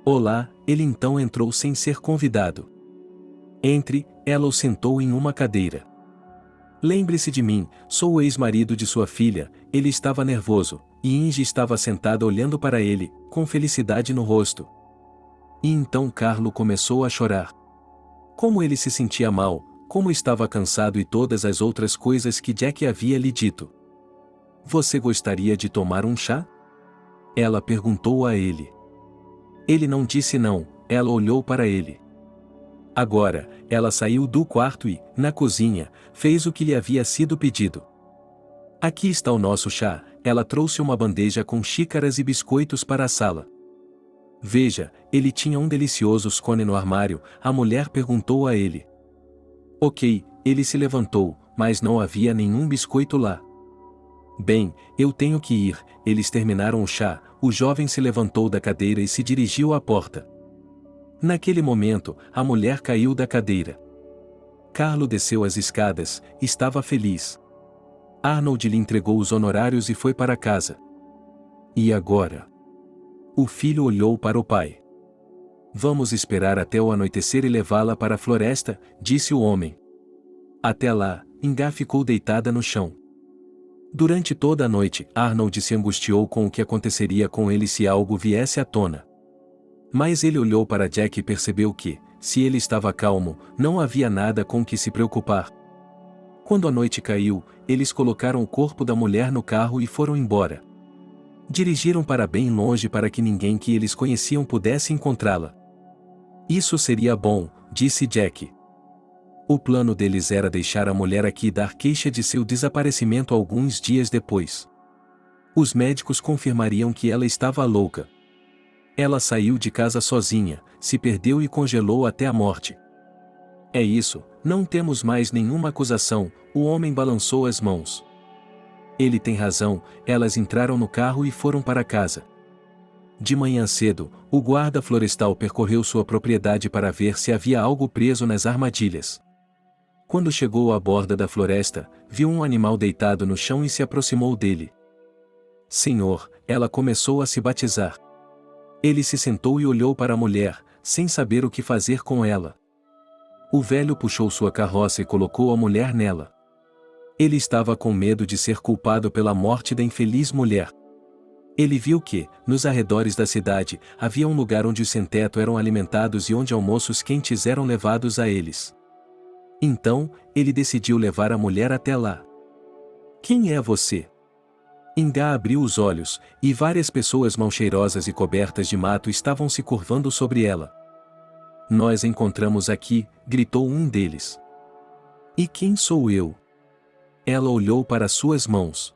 Olá, ele então entrou sem ser convidado. Entre, ela o sentou em uma cadeira. Lembre-se de mim, sou o ex-marido de sua filha, ele estava nervoso, e Inge estava sentada olhando para ele, com felicidade no rosto. E então Carlo começou a chorar. Como ele se sentia mal, como estava cansado e todas as outras coisas que Jack havia lhe dito. Você gostaria de tomar um chá? Ela perguntou a ele. Ele não disse não, ela olhou para ele. Agora, ela saiu do quarto e, na cozinha, fez o que lhe havia sido pedido. Aqui está o nosso chá, ela trouxe uma bandeja com xícaras e biscoitos para a sala. Veja, ele tinha um delicioso scone no armário, a mulher perguntou a ele. Ok, ele se levantou, mas não havia nenhum biscoito lá. Bem, eu tenho que ir, eles terminaram o chá, o jovem se levantou da cadeira e se dirigiu à porta. Naquele momento, a mulher caiu da cadeira. Carlo desceu as escadas, estava feliz. Arnold lhe entregou os honorários e foi para casa. E agora? O filho olhou para o pai. Vamos esperar até o anoitecer e levá-la para a floresta, disse o homem. Até lá, Inga ficou deitada no chão. Durante toda a noite, Arnold se angustiou com o que aconteceria com ele se algo viesse à tona. Mas ele olhou para Jack e percebeu que, se ele estava calmo, não havia nada com que se preocupar. Quando a noite caiu, eles colocaram o corpo da mulher no carro e foram embora. Dirigiram para bem longe para que ninguém que eles conheciam pudesse encontrá-la. Isso seria bom, disse Jack. O plano deles era deixar a mulher aqui e dar queixa de seu desaparecimento alguns dias depois. Os médicos confirmariam que ela estava louca. Ela saiu de casa sozinha, se perdeu e congelou até a morte. É isso, não temos mais nenhuma acusação, o homem balançou as mãos. Ele tem razão, elas entraram no carro e foram para casa. De manhã cedo, o guarda florestal percorreu sua propriedade para ver se havia algo preso nas armadilhas. Quando chegou à borda da floresta, viu um animal deitado no chão e se aproximou dele. Senhor, ela começou a se batizar. Ele se sentou e olhou para a mulher, sem saber o que fazer com ela. O velho puxou sua carroça e colocou a mulher nela. Ele estava com medo de ser culpado pela morte da infeliz mulher. Ele viu que, nos arredores da cidade, havia um lugar onde os sem-teto eram alimentados e onde almoços quentes eram levados a eles. Então, ele decidiu levar a mulher até lá. Quem é você? Inga abriu os olhos, e várias pessoas mal-cheirosas e cobertas de mato estavam se curvando sobre ela. Nós encontramos aqui, gritou um deles. E quem sou eu? Ela olhou para suas mãos.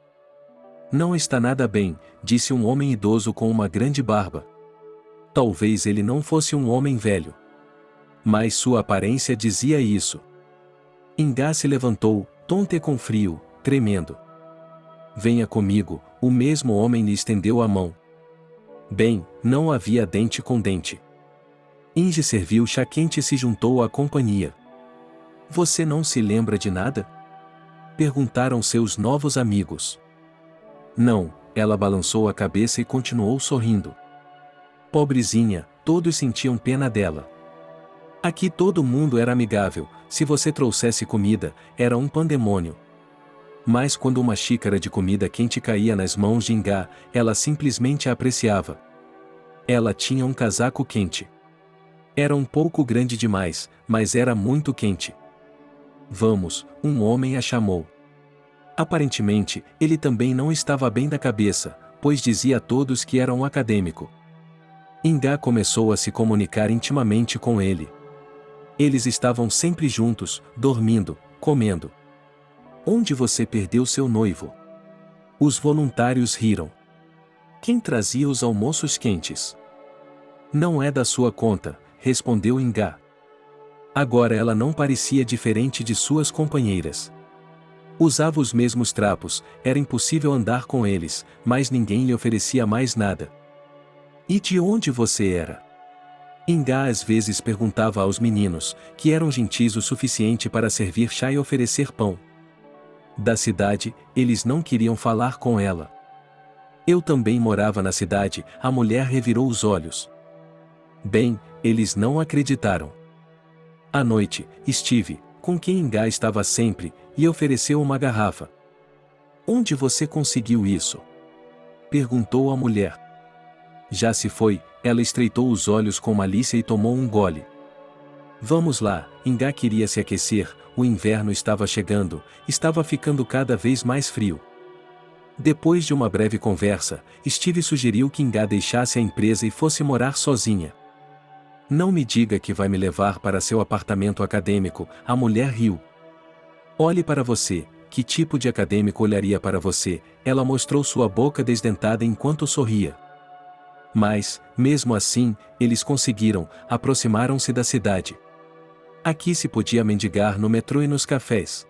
Não está nada bem, disse um homem idoso com uma grande barba. Talvez ele não fosse um homem velho. Mas sua aparência dizia isso. Ingá se levantou, tonta e com frio, tremendo. Venha comigo, o mesmo homem lhe estendeu a mão. Bem, não havia dente com dente. Inge serviu chá quente e se juntou à companhia. Você não se lembra de nada? Perguntaram seus novos amigos. Não, ela balançou a cabeça e continuou sorrindo. Pobrezinha, todos sentiam pena dela. Aqui todo mundo era amigável, se você trouxesse comida, era um pandemônio. Mas quando uma xícara de comida quente caía nas mãos de Ingá, ela simplesmente a apreciava. Ela tinha um casaco quente. Era um pouco grande demais, mas era muito quente. Vamos, um homem a chamou. Aparentemente, ele também não estava bem da cabeça, pois dizia a todos que era um acadêmico. Ingá começou a se comunicar intimamente com ele. Eles estavam sempre juntos, dormindo, comendo. Onde você perdeu seu noivo? Os voluntários riram. Quem trazia os almoços quentes? Não é da sua conta, respondeu Ingá. Agora ela não parecia diferente de suas companheiras. Usava os mesmos trapos, era impossível andar com eles, mas ninguém lhe oferecia mais nada. E de onde você era? Ingá às vezes perguntava aos meninos, que eram gentis o suficiente para servir chá e oferecer pão. Da cidade, eles não queriam falar com ela. Eu também morava na cidade, a mulher revirou os olhos. Bem, eles não acreditaram. À noite, Steve, com quem Ingá estava sempre, lhe ofereceu uma garrafa. Onde você conseguiu isso? Perguntou a mulher. Já se foi, ela estreitou os olhos com malícia e tomou um gole. Vamos lá, Ingá queria se aquecer, o inverno estava chegando, estava ficando cada vez mais frio. Depois de uma breve conversa, Steve sugeriu que Ingá deixasse a empresa e fosse morar sozinha. Não me diga que vai me levar para seu apartamento acadêmico, a mulher riu. Olhe para você, que tipo de acadêmico olharia para você? Ela mostrou sua boca desdentada enquanto sorria. Mas, mesmo assim, eles conseguiram, aproximaram-se da cidade. Aqui se podia mendigar no metrô e nos cafés.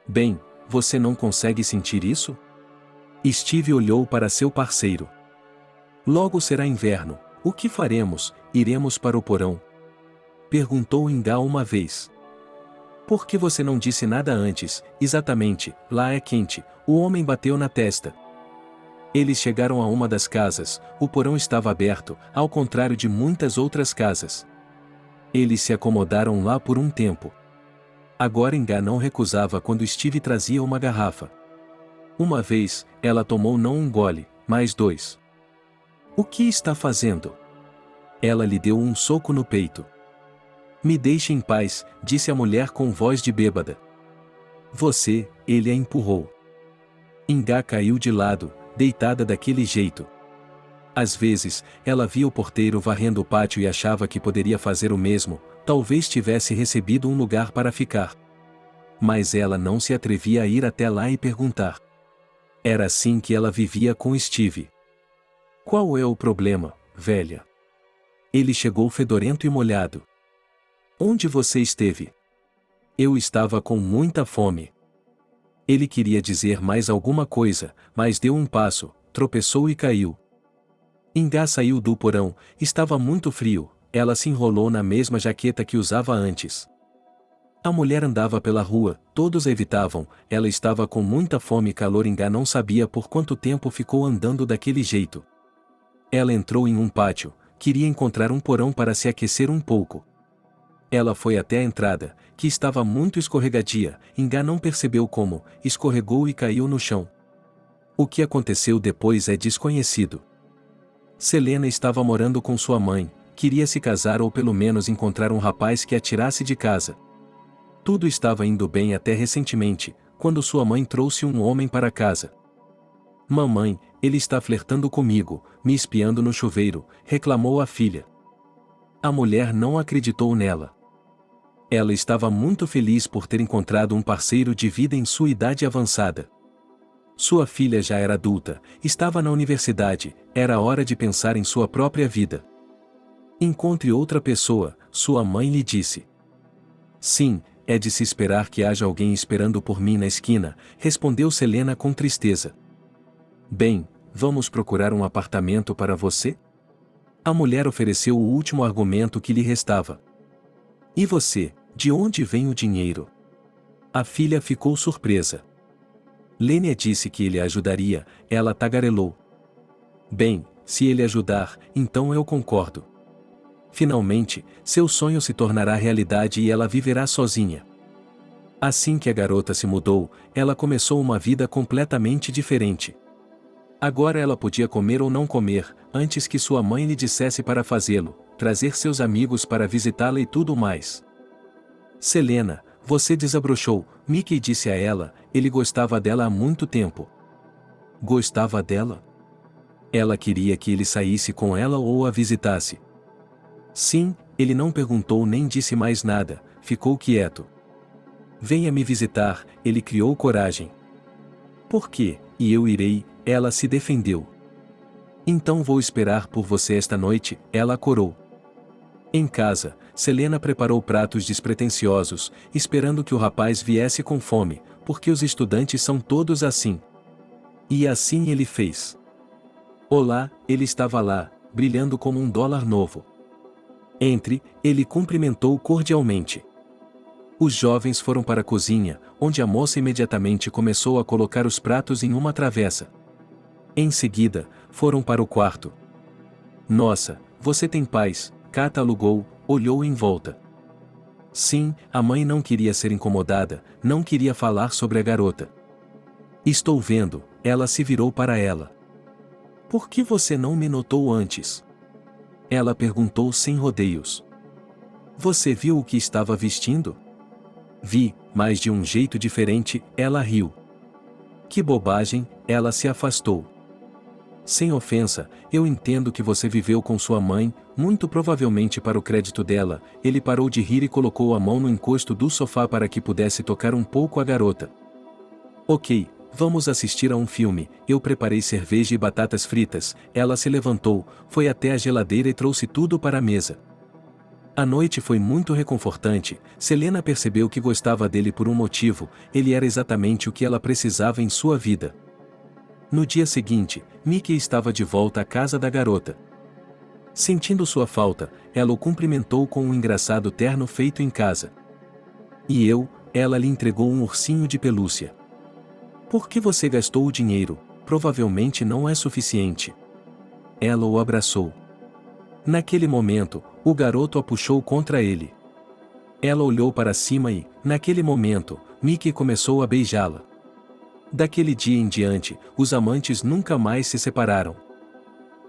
Bem, você não consegue sentir isso? Steve olhou para seu parceiro. Logo será inverno, o que faremos? Iremos para o porão? Perguntou Ingá uma vez. Por que você não disse nada antes? Exatamente, lá é quente, o homem bateu na testa. Eles chegaram a uma das casas, o porão estava aberto, ao contrário de muitas outras casas. Eles se acomodaram lá por um tempo. Agora Ingá não recusava quando Steve trazia uma garrafa. Uma vez, ela tomou não um gole, mas 2. O que está fazendo? Ela lhe deu um soco no peito. Me deixe em paz, disse a mulher com voz de bêbada. Você, ele a empurrou. Ingá caiu de lado, deitada daquele jeito. Às vezes, ela via o porteiro varrendo o pátio e achava que poderia fazer o mesmo, talvez tivesse recebido um lugar para ficar. Mas ela não se atrevia a ir até lá e perguntar. Era assim que ela vivia com Steve. Qual é o problema, velha? Ele chegou fedorento e molhado. Onde você esteve? Eu estava com muita fome. Ele queria dizer mais alguma coisa, mas deu um passo, tropeçou e caiu. Ingá saiu do porão, estava muito frio, ela se enrolou na mesma jaqueta que usava antes. A mulher andava pela rua, todos a evitavam, ela estava com muita fome e calor. Ingá não sabia por quanto tempo ficou andando daquele jeito. Ela entrou em um pátio, queria encontrar um porão para se aquecer um pouco. Ela foi até a entrada, que estava muito escorregadia. Ingá não percebeu como, escorregou e caiu no chão. O que aconteceu depois é desconhecido. Selena estava morando com sua mãe, queria se casar ou pelo menos encontrar um rapaz que a tirasse de casa. Tudo estava indo bem até recentemente, quando sua mãe trouxe um homem para casa. Mamãe, ele está flertando comigo, me espiando no chuveiro, reclamou a filha. A mulher não acreditou nela. Ela estava muito feliz por ter encontrado um parceiro de vida em sua idade avançada. Sua filha já era adulta, estava na universidade, era hora de pensar em sua própria vida. Encontre outra pessoa, sua mãe lhe disse. Sim, é de se esperar que haja alguém esperando por mim na esquina, respondeu Selena com tristeza. Bem, vamos procurar um apartamento para você? A mulher ofereceu o último argumento que lhe restava. E você, de onde vem o dinheiro? A filha ficou surpresa. Lênia disse que ele a ajudaria, ela tagarelou. Bem, se ele ajudar, então eu concordo. Finalmente, seu sonho se tornará realidade e ela viverá sozinha. Assim que a garota se mudou, ela começou uma vida completamente diferente. Agora ela podia comer ou não comer, antes que sua mãe lhe dissesse para fazê-lo, trazer seus amigos para visitá-la e tudo mais. Selena, você desabrochou, Mickey disse a ela, ele gostava dela há muito tempo. Gostava dela? Ela queria que ele saísse com ela ou a visitasse. Sim, ele não perguntou nem disse mais nada, ficou quieto. Venha me visitar, ele criou coragem. Por quê? E eu irei, ela se defendeu. Então vou esperar por você esta noite, ela corou. Em casa, Selena preparou pratos despretensiosos, esperando que o rapaz viesse com fome, porque os estudantes são todos assim. E assim ele fez. Olá, ele estava lá, brilhando como $1 novo. Entre, ele cumprimentou cordialmente. Os jovens foram para a cozinha, onde a moça imediatamente começou a colocar os pratos em uma travessa. Em seguida, foram para o quarto. Nossa, você tem paz, catalogou, olhou em volta. Sim, a mãe não queria ser incomodada, não queria falar sobre a garota. Estou vendo, ela se virou para ela. Por que você não me notou antes? Ela perguntou sem rodeios. Você viu o que estava vestindo? Vi, mas de um jeito diferente, ela riu. Que bobagem, ela se afastou. Sem ofensa, eu entendo que você viveu com sua mãe, muito provavelmente para o crédito dela. Ele parou de rir e colocou a mão no encosto do sofá para que pudesse tocar um pouco a garota. Ok, vamos assistir a um filme, eu preparei cerveja e batatas fritas. Ela se levantou, foi até a geladeira e trouxe tudo para a mesa. A noite foi muito reconfortante, Selena percebeu que gostava dele por um motivo, ele era exatamente o que ela precisava em sua vida. No dia seguinte, Mickey estava de volta à casa da garota. Sentindo sua falta, ela o cumprimentou com um engraçado terno feito em casa. E ela lhe entregou um ursinho de pelúcia. Por que você gastou o dinheiro? Provavelmente não é suficiente. Ela o abraçou. Naquele momento, o garoto a puxou contra ele. Ela olhou para cima e, naquele momento, Mickey começou a beijá-la. Daquele dia em diante, os amantes nunca mais se separaram.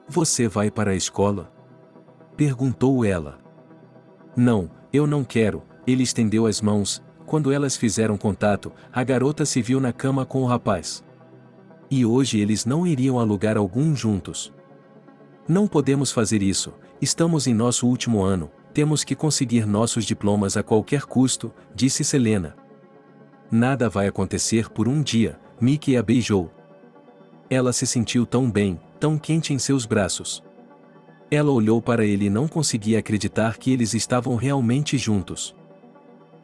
Você vai para a escola? Perguntou ela. Não, eu não quero, ele estendeu as mãos. Quando elas fizeram contato, a garota se viu na cama com o rapaz. E hoje eles não iriam a lugar algum juntos. Não podemos fazer isso, estamos em nosso último ano, temos que conseguir nossos diplomas a qualquer custo, disse Selena. Nada vai acontecer por um dia, Mickey a beijou. Ela se sentiu tão bem, tão quente em seus braços. Ela olhou para ele e não conseguia acreditar que eles estavam realmente juntos.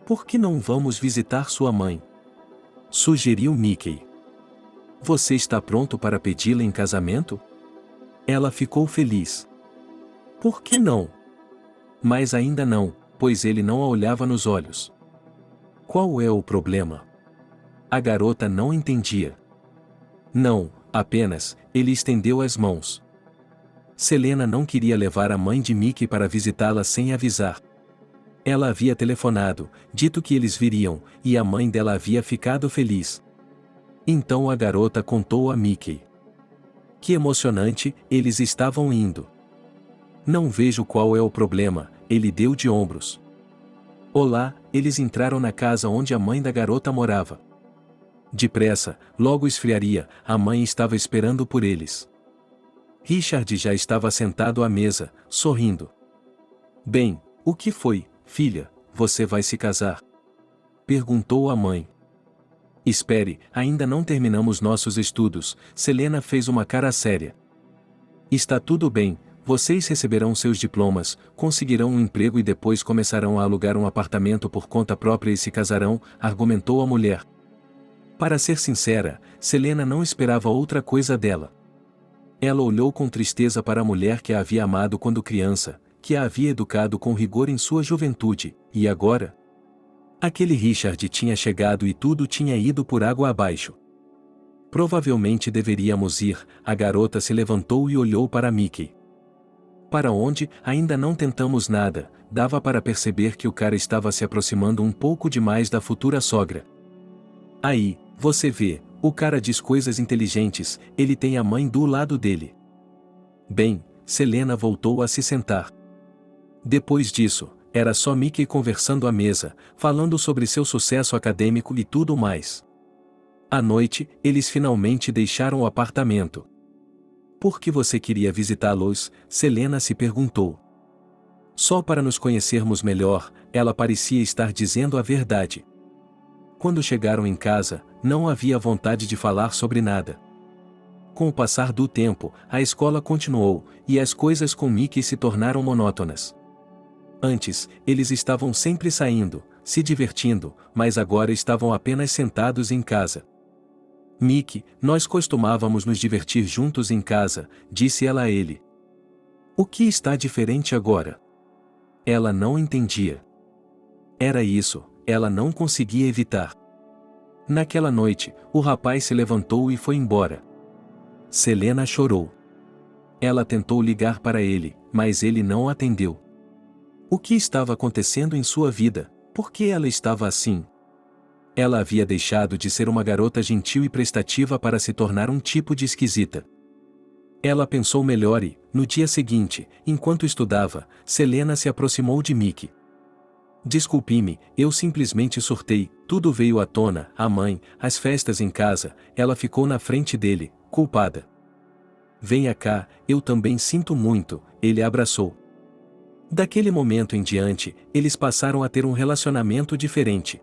Por que não vamos visitar sua mãe? Sugeriu Mickey. Você está pronto para pedi-la em casamento? Ela ficou feliz. Por que não? Mas ainda não, pois ele não a olhava nos olhos. Qual é o problema? A garota não entendia. Não, apenas, ele estendeu as mãos. Selena não queria levar a mãe de Mickey para visitá-la sem avisar. Ela havia telefonado, dito que eles viriam, e a mãe dela havia ficado feliz. Então a garota contou a Mickey. Que emocionante, eles estavam indo. Não vejo qual é o problema, ele deu de ombros. Olá, eles entraram na casa onde a mãe da garota morava. Depressa, logo esfriaria, a mãe estava esperando por eles. Richard já estava sentado à mesa, sorrindo. Bem, o que foi, filha? você vai se casar? Perguntou a mãe. Espere, ainda não terminamos nossos estudos, Selena fez uma cara séria. Está tudo bem, vocês receberão seus diplomas, conseguirão um emprego e depois começarão a alugar um apartamento por conta própria e se casarão, argumentou a mulher. Para ser sincera, Selena não esperava outra coisa dela. Ela olhou com tristeza para a mulher que a havia amado quando criança, que a havia educado com rigor em sua juventude, e agora? Aquele Richard tinha chegado e tudo tinha ido por água abaixo. Provavelmente deveríamos ir, a garota se levantou e olhou para Mickey. Para onde, ainda não tentamos nada, dava para perceber que o cara estava se aproximando um pouco demais da futura sogra. Aí, você vê, o cara diz coisas inteligentes, ele tem a mãe do lado dele. Bem, Selena voltou a se sentar. Depois disso, era só Mickey conversando à mesa, falando sobre seu sucesso acadêmico e tudo mais. À noite, eles finalmente deixaram o apartamento. Por que você queria visitá-los? Selena se perguntou. Só para nos conhecermos melhor, ela parecia estar dizendo a verdade. Quando chegaram em casa, não havia vontade de falar sobre nada. Com o passar do tempo, a escola continuou, e as coisas com Mickey se tornaram monótonas. Antes, eles estavam sempre saindo, se divertindo, mas agora estavam apenas sentados em casa. Mickey, nós costumávamos nos divertir juntos em casa, disse ela a ele. O que está diferente agora? Ela não entendia. Era isso, ela não conseguia evitar. Naquela noite, o rapaz se levantou e foi embora. Selena chorou. Ela tentou ligar para ele, mas ele não atendeu. O que estava acontecendo em sua vida? Por que ela estava assim? Ela havia deixado de ser uma garota gentil e prestativa para se tornar um tipo de esquisita. Ela pensou melhor e, no dia seguinte, enquanto estudava, Selena se aproximou de Mickey. Desculpe-me, eu simplesmente surtei, tudo veio à tona, a mãe, as festas em casa, ela ficou na frente dele, culpada. Venha cá, eu também sinto muito, ele a abraçou. Daquele momento em diante, eles passaram a ter um relacionamento diferente.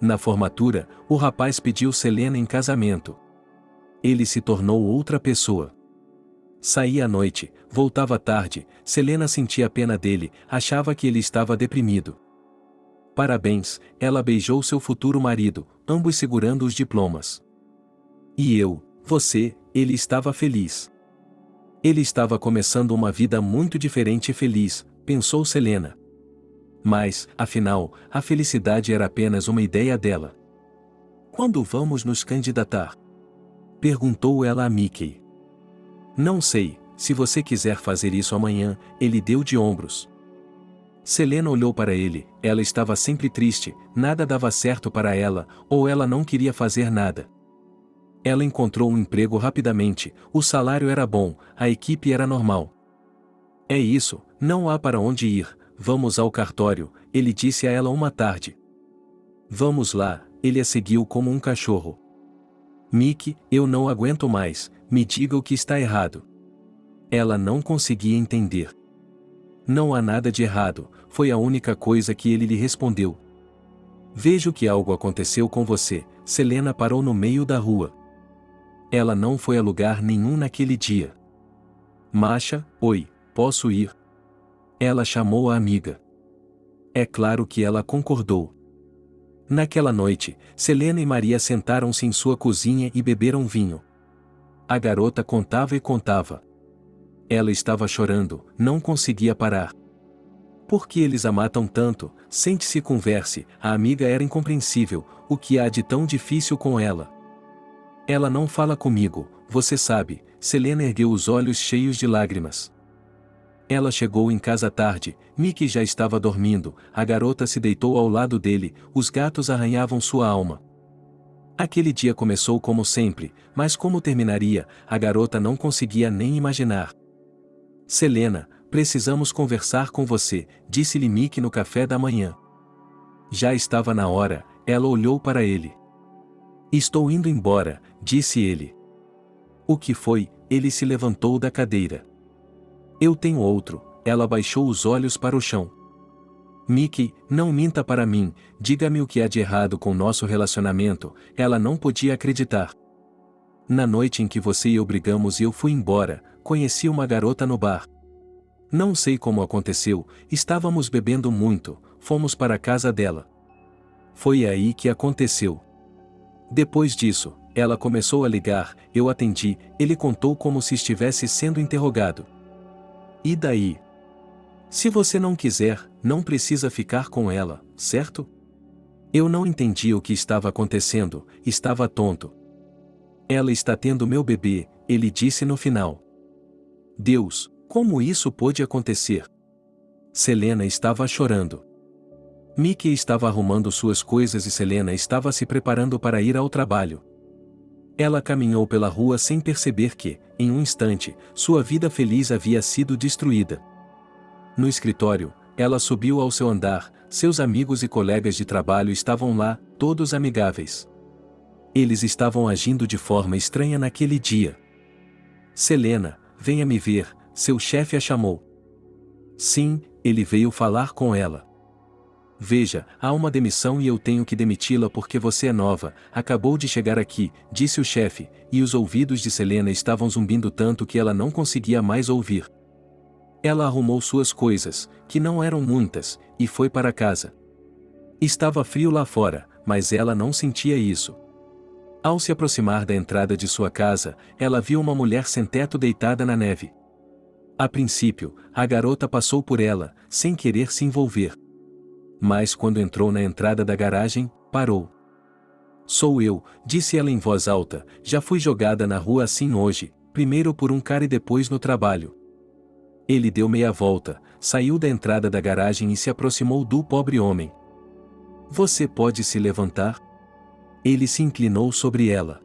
Na formatura, o rapaz pediu Selena em casamento. Ele se tornou outra pessoa. Saía à noite, voltava tarde, Selena sentia pena dele, achava que ele estava deprimido. Parabéns, ela beijou seu futuro marido, ambos segurando os diplomas. E eu, você, ele estava feliz. Ele estava começando uma vida muito diferente e feliz, pensou Selena. Mas, afinal, a felicidade era apenas uma ideia dela. Quando vamos nos candidatar? Perguntou ela a Mickey. Não sei, se você quiser fazer isso amanhã, ele deu de ombros. Selena olhou para ele, ela estava sempre triste, nada dava certo para ela, ou ela não queria fazer nada. Ela encontrou um emprego rapidamente, o salário era bom, a equipe era normal. É isso, não há para onde ir, vamos ao cartório, ele disse a ela uma tarde. Vamos lá, ele a seguiu como um cachorro. Mickey, eu não aguento mais, me diga o que está errado. Ela não conseguia entender. Não há nada de errado, foi a única coisa que ele lhe respondeu. Vejo que algo aconteceu com você, Selena parou no meio da rua. Ela não foi a lugar nenhum naquele dia. Masha, oi, posso ir? Ela chamou a amiga. É claro que ela concordou. Naquela noite, Selena e Maria sentaram-se em sua cozinha e beberam vinho. A garota contava e contava. Ela estava chorando, não conseguia parar. Por que eles a matam tanto? Sente-se e converse, a amiga era incompreensível, o que há de tão difícil com ela? Ela não fala comigo, você sabe, Selena ergueu os olhos cheios de lágrimas. Ela chegou em casa tarde, Mickey já estava dormindo, a garota se deitou ao lado dele, os gatos arranhavam sua alma. Aquele dia começou como sempre, mas como terminaria, a garota não conseguia nem imaginar. Selena, precisamos conversar com você, disse-lhe Mickey no café da manhã. Já estava na hora, ela olhou para ele. Estou indo embora, disse ele. O que foi? Ele se levantou da cadeira. Eu tenho outro, ela baixou os olhos para o chão. Mickey, não minta para mim, diga-me o que há de errado com nosso relacionamento. Ela não podia acreditar. Na noite em que você e eu brigamos e eu fui embora, conheci uma garota no bar. Não sei como aconteceu, estávamos bebendo muito, fomos para a casa dela. Foi aí que aconteceu. Depois disso, ela começou a ligar, eu atendi, ele contou como se estivesse sendo interrogado. E daí? Se você não quiser, não precisa ficar com ela, certo? Eu não entendi o que estava acontecendo, estava tonto. Ela está tendo meu bebê, ele disse no final. Deus, como isso pôde acontecer? Selena estava chorando. Mickey estava arrumando suas coisas e Selena estava se preparando para ir ao trabalho. Ela caminhou pela rua sem perceber que, em um instante, sua vida feliz havia sido destruída. No escritório, ela subiu ao seu andar, seus amigos e colegas de trabalho estavam lá, todos amigáveis. Eles estavam agindo de forma estranha naquele dia. Selena, venha me ver, seu chefe a chamou. Sim, ele veio falar com ela. Veja, há uma demissão e eu tenho que demiti-la porque você é nova, acabou de chegar aqui, disse o chefe, e os ouvidos de Selena estavam zumbindo tanto que ela não conseguia mais ouvir. Ela arrumou suas coisas, que não eram muitas, e foi para casa. Estava frio lá fora, mas ela não sentia isso. Ao se aproximar da entrada de sua casa, ela viu uma mulher sem teto deitada na neve. A princípio, a garota passou por ela, sem querer se envolver. Mas quando entrou na entrada da garagem, parou. Sou eu, disse ela em voz alta, já fui jogada na rua assim hoje, primeiro por um cara e depois no trabalho. Ele deu meia volta, saiu da entrada da garagem e se aproximou do pobre homem. Você pode se levantar? Ele se inclinou sobre ela.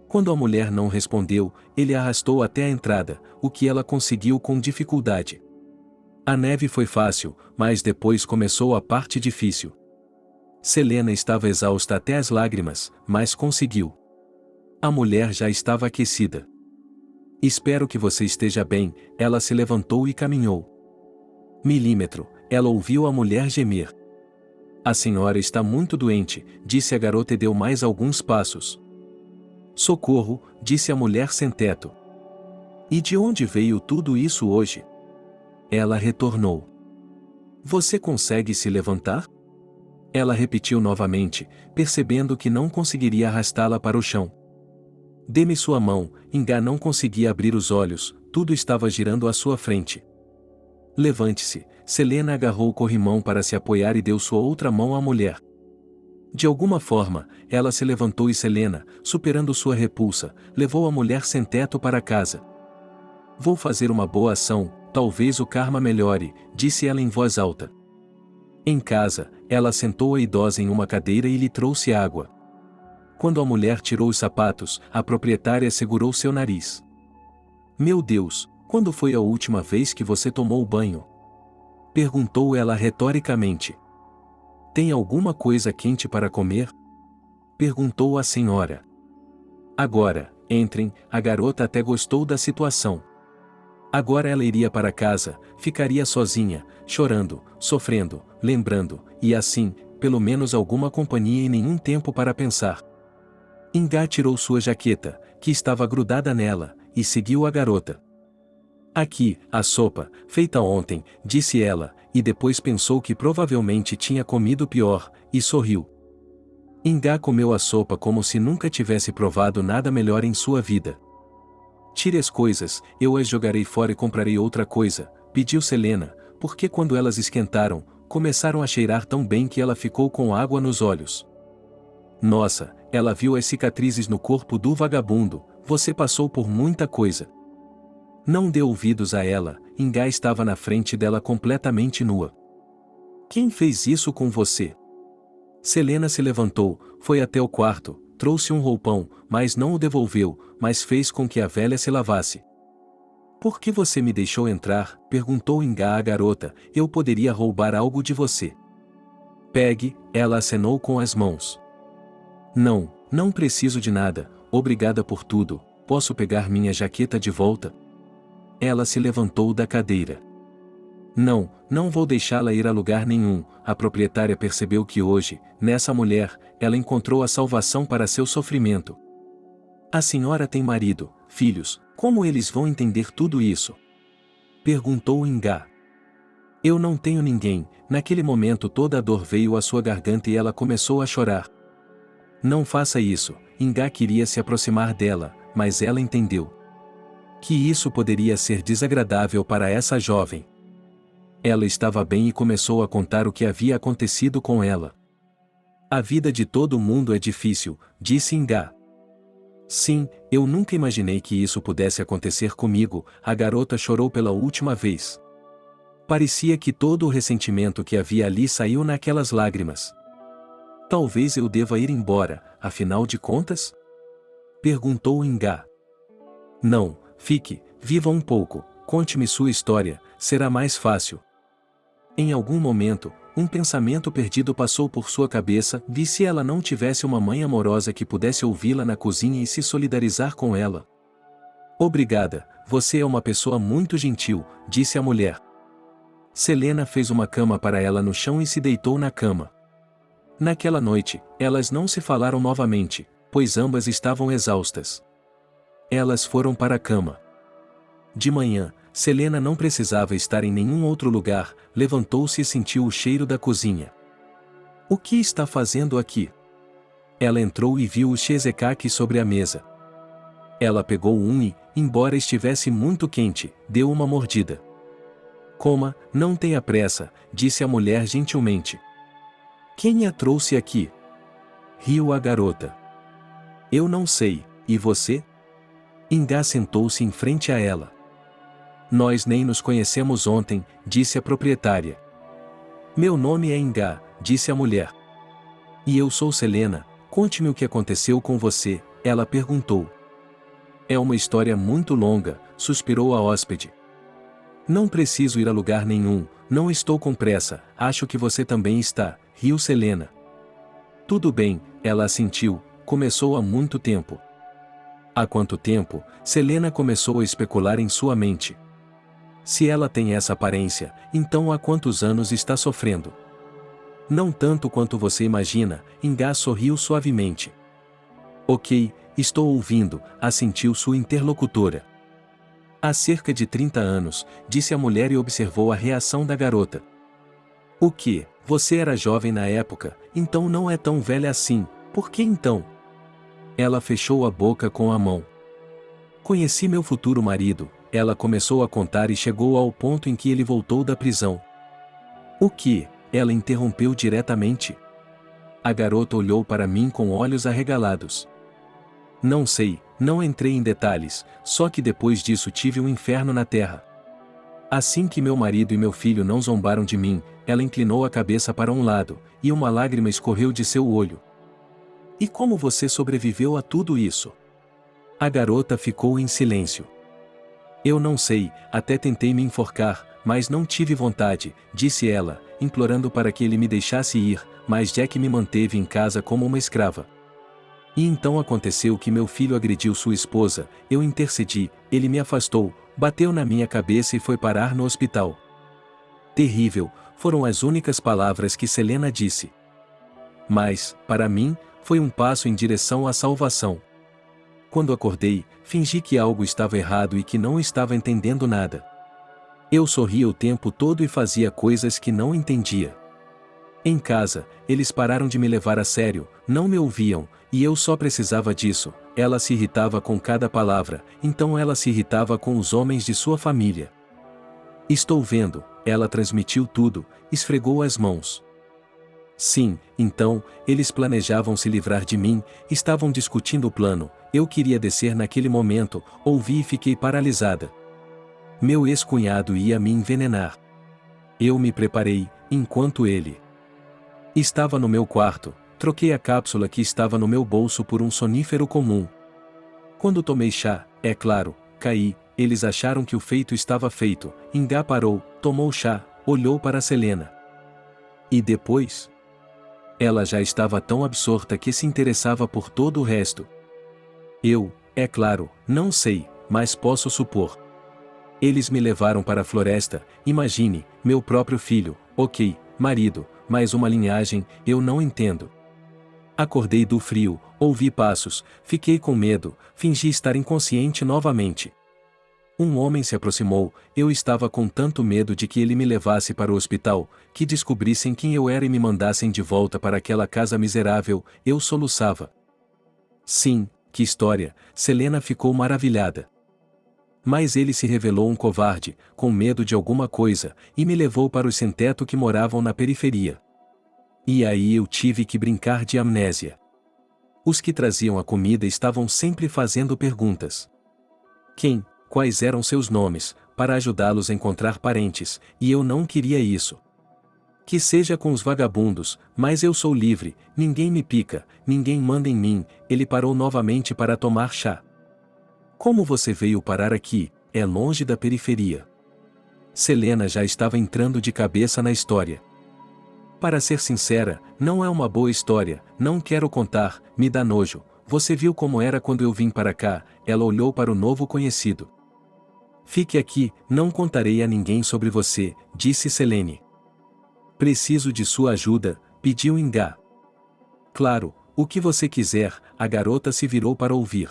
Quando a mulher não respondeu, ele a arrastou até a entrada, o que ela conseguiu com dificuldade. A neve foi fácil, mas depois começou a parte difícil. Selena estava exausta até as lágrimas, mas conseguiu. A mulher já estava aquecida. Espero que você esteja bem, ela se levantou e caminhou. Milímetro, ela ouviu a mulher gemer. A senhora está muito doente, disse a garota e deu mais alguns passos. Socorro, disse a mulher sem teto. E de onde veio tudo isso hoje? Ela retornou. Você consegue se levantar? Ela repetiu novamente, percebendo que não conseguiria arrastá-la para o chão. Dê-me sua mão, Ingá não conseguia abrir os olhos, tudo estava girando à sua frente. Levante-se, Selena agarrou o corrimão para se apoiar e deu sua outra mão à mulher. De alguma forma, ela se levantou e Selena, superando sua repulsa, levou a mulher sem teto para casa. Vou fazer uma boa ação, talvez o karma melhore, disse ela em voz alta. Em casa, ela sentou a idosa em uma cadeira e lhe trouxe água. Quando a mulher tirou os sapatos, a proprietária segurou seu nariz. Meu Deus, quando foi a última vez que você tomou banho? Perguntou ela retoricamente. Tem alguma coisa quente para comer? Perguntou a senhora. Agora, entrem, a garota até gostou da situação. Agora ela iria para casa, ficaria sozinha, chorando, sofrendo, lembrando, e assim, pelo menos alguma companhia e nenhum tempo para pensar. Ingá tirou sua jaqueta, que estava grudada nela, e seguiu a garota. Aqui, a sopa, feita ontem, disse ela, e depois pensou que provavelmente tinha comido pior, e sorriu. Ingá comeu a sopa como se nunca tivesse provado nada melhor em sua vida. Tire as coisas, eu as jogarei fora e comprarei outra coisa, pediu Selena, porque quando elas esquentaram, começaram a cheirar tão bem que ela ficou com água nos olhos. Nossa, ela viu as cicatrizes no corpo do vagabundo, você passou por muita coisa. Não deu ouvidos a ela, Ingá estava na frente dela completamente nua. Quem fez isso com você? Selena se levantou, foi até o quarto, trouxe um roupão, mas não o devolveu, mas fez com que a velha se lavasse. Por que você me deixou entrar? Perguntou Ingá à garota, eu poderia roubar algo de você. Pegue, ela acenou com as mãos. Não, não preciso de nada, obrigada por tudo, posso pegar minha jaqueta de volta? Ela se levantou da cadeira. Não, não vou deixá-la ir a lugar nenhum. A proprietária percebeu que hoje, nessa mulher, ela encontrou a salvação para seu sofrimento. A senhora tem marido, filhos, como eles vão entender tudo isso? Perguntou Ingá. Eu não tenho ninguém. Naquele momento toda a dor veio à sua garganta e ela começou a chorar. Não faça isso. Ingá queria se aproximar dela, mas ela entendeu que isso poderia ser desagradável para essa jovem. Ela estava bem e começou a contar o que havia acontecido com ela. A vida de todo mundo é difícil, disse Ingá. Sim, eu nunca imaginei que isso pudesse acontecer comigo. A garota chorou pela última vez. Parecia que todo o ressentimento que havia ali saiu naquelas lágrimas. Talvez eu deva ir embora, afinal de contas? Perguntou Ingá. Não, fique, viva um pouco, conte-me sua história, será mais fácil. Em algum momento, um pensamento perdido passou por sua cabeça, e se ela não tivesse uma mãe amorosa que pudesse ouvi-la na cozinha e se solidarizar com ela? Obrigada, você é uma pessoa muito gentil, disse a mulher. Selena fez uma cama para ela no chão e se deitou na cama. Naquela noite, elas não se falaram novamente, pois ambas estavam exaustas. Elas foram para a cama. De manhã, Selena não precisava estar em nenhum outro lugar, levantou-se e sentiu o cheiro da cozinha. O que está fazendo aqui? Ela entrou e viu o cheesecake sobre a mesa. Ela pegou um e, embora estivesse muito quente, deu uma mordida. Coma, não tenha pressa, disse a mulher gentilmente. Quem a trouxe aqui? Riu a garota. Eu não sei, e você? Ingá sentou-se em frente a ela. Nós nem nos conhecemos ontem, disse a proprietária. Meu nome é Ingá, disse a mulher. E eu sou Selena, conte-me o que aconteceu com você, ela perguntou. É uma história muito longa, suspirou a hóspede. Não preciso ir a lugar nenhum, não estou com pressa, acho que você também está, riu Selena. Tudo bem, ela assentiu, começou há muito tempo. Há quanto tempo? Selena começou a especular em sua mente. Se ela tem essa aparência, então há quantos anos está sofrendo? Não tanto quanto você imagina, Ingá sorriu suavemente. Ok, estou ouvindo, assentiu sua interlocutora. Há cerca de 30 anos, disse a mulher e observou a reação da garota. O que? Você era jovem na época, então não é tão velha assim, por que então? Ela fechou a boca com a mão. Conheci meu futuro marido, ela começou a contar e chegou ao ponto em que ele voltou da prisão. O que? Ela interrompeu diretamente. A garota olhou para mim com olhos arregalados. Não sei, não entrei em detalhes, só que depois disso tive um inferno na terra. Assim que meu marido e meu filho não zombaram de mim, ela inclinou a cabeça para um lado, e uma lágrima escorreu de seu olho. E como você sobreviveu a tudo isso? A garota ficou em silêncio. Eu não sei, até tentei me enforcar, mas não tive vontade, disse ela, implorando para que ele me deixasse ir, mas Jack me manteve em casa como uma escrava. E então aconteceu que meu filho agrediu sua esposa, eu intercedi, ele me afastou, bateu na minha cabeça e foi parar no hospital. Terrível, foram as únicas palavras que Selena disse. Mas, para mim, foi um passo em direção à salvação. Quando acordei, fingi que algo estava errado e que não estava entendendo nada. Eu sorria o tempo todo e fazia coisas que não entendia. Em casa, eles pararam de me levar a sério, não me ouviam, e eu só precisava disso. Ela se irritava com cada palavra, então ela se irritava com os homens de sua família. Estou vendo, ela transmitiu tudo, esfregou as mãos. Sim, então, eles planejavam se livrar de mim, estavam discutindo o plano, eu queria descer naquele momento, ouvi e fiquei paralisada. Meu ex-cunhado ia me envenenar. Eu me preparei, enquanto ele estava no meu quarto, troquei a cápsula que estava no meu bolso por um sonífero comum. Quando tomei chá, é claro, caí, eles acharam que o feito estava feito, Ingá parou, tomou chá, olhou para Selena. E depois? Ela já estava tão absorta que se interessava por todo o resto. Eu, é claro, não sei, mas posso supor. Eles me levaram para a floresta, imagine, meu próprio filho, ok, marido, mas uma linhagem, eu não entendo. Acordei do frio, ouvi passos, fiquei com medo, fingi estar inconsciente novamente. Um homem se aproximou, eu estava com tanto medo de que ele me levasse para o hospital, que descobrissem quem eu era e me mandassem de volta para aquela casa miserável, eu soluçava. Sim, que história, Selena ficou maravilhada. Mas ele se revelou um covarde, com medo de alguma coisa, e me levou para os sem-teto que moravam na periferia. E aí eu tive que brincar de amnésia. Os que traziam a comida estavam sempre fazendo perguntas. Quem, quais eram seus nomes, para ajudá-los a encontrar parentes, e eu não queria isso. Que seja com os vagabundos, mas eu sou livre, ninguém me pica, ninguém manda em mim, ele parou novamente para tomar chá. Como você veio parar aqui, é longe da periferia. Selena já estava entrando de cabeça na história. Para ser sincera, não é uma boa história, não quero contar, me dá nojo. Você viu como era quando eu vim para cá, ela olhou para o novo conhecido. Fique aqui, não contarei a ninguém sobre você, disse Selene. Preciso de sua ajuda, pediu Ingá. Claro, o que você quiser, a garota se virou para ouvir.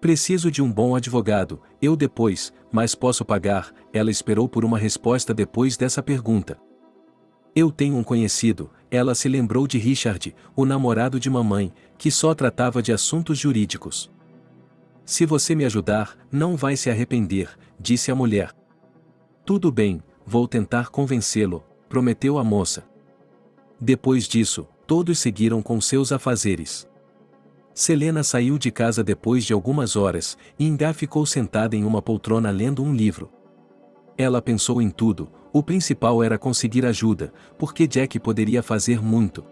Preciso de um bom advogado, eu depois, mas posso pagar, ela esperou por uma resposta depois dessa pergunta. Eu tenho um conhecido, ela se lembrou de Richard, o namorado de mamãe, que só tratava de assuntos jurídicos. Se você me ajudar, não vai se arrepender, disse a mulher. Tudo bem, vou tentar convencê-lo, prometeu a moça. Depois disso, todos seguiram com seus afazeres. Selena saiu de casa depois de algumas horas, e Ingá ficou sentada em uma poltrona lendo um livro. Ela pensou em tudo, o principal era conseguir ajuda, porque Jack poderia fazer muito.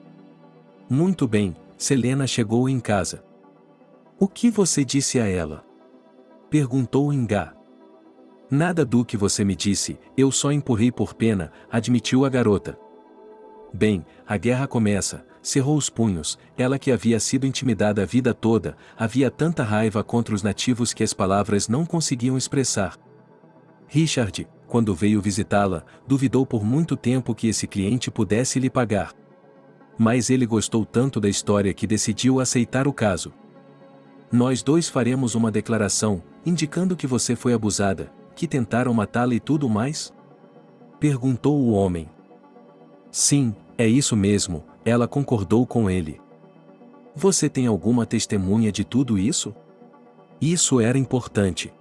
Muito bem, Selena chegou em casa. O que você disse a ela? Perguntou Ingá. Nada do que você me disse, eu só empurrei por pena, admitiu a garota. Bem, a guerra começa, cerrou os punhos, ela que havia sido intimidada a vida toda, havia tanta raiva contra os nativos que as palavras não conseguiam expressar. Richard, quando veio visitá-la, duvidou por muito tempo que esse cliente pudesse lhe pagar. Mas ele gostou tanto da história que decidiu aceitar o caso. Nós dois faremos uma declaração, indicando que você foi abusada, que tentaram matá-la e tudo mais? Perguntou o homem. Sim, é isso mesmo, ela concordou com ele. Você tem alguma testemunha de tudo isso? Isso era importante.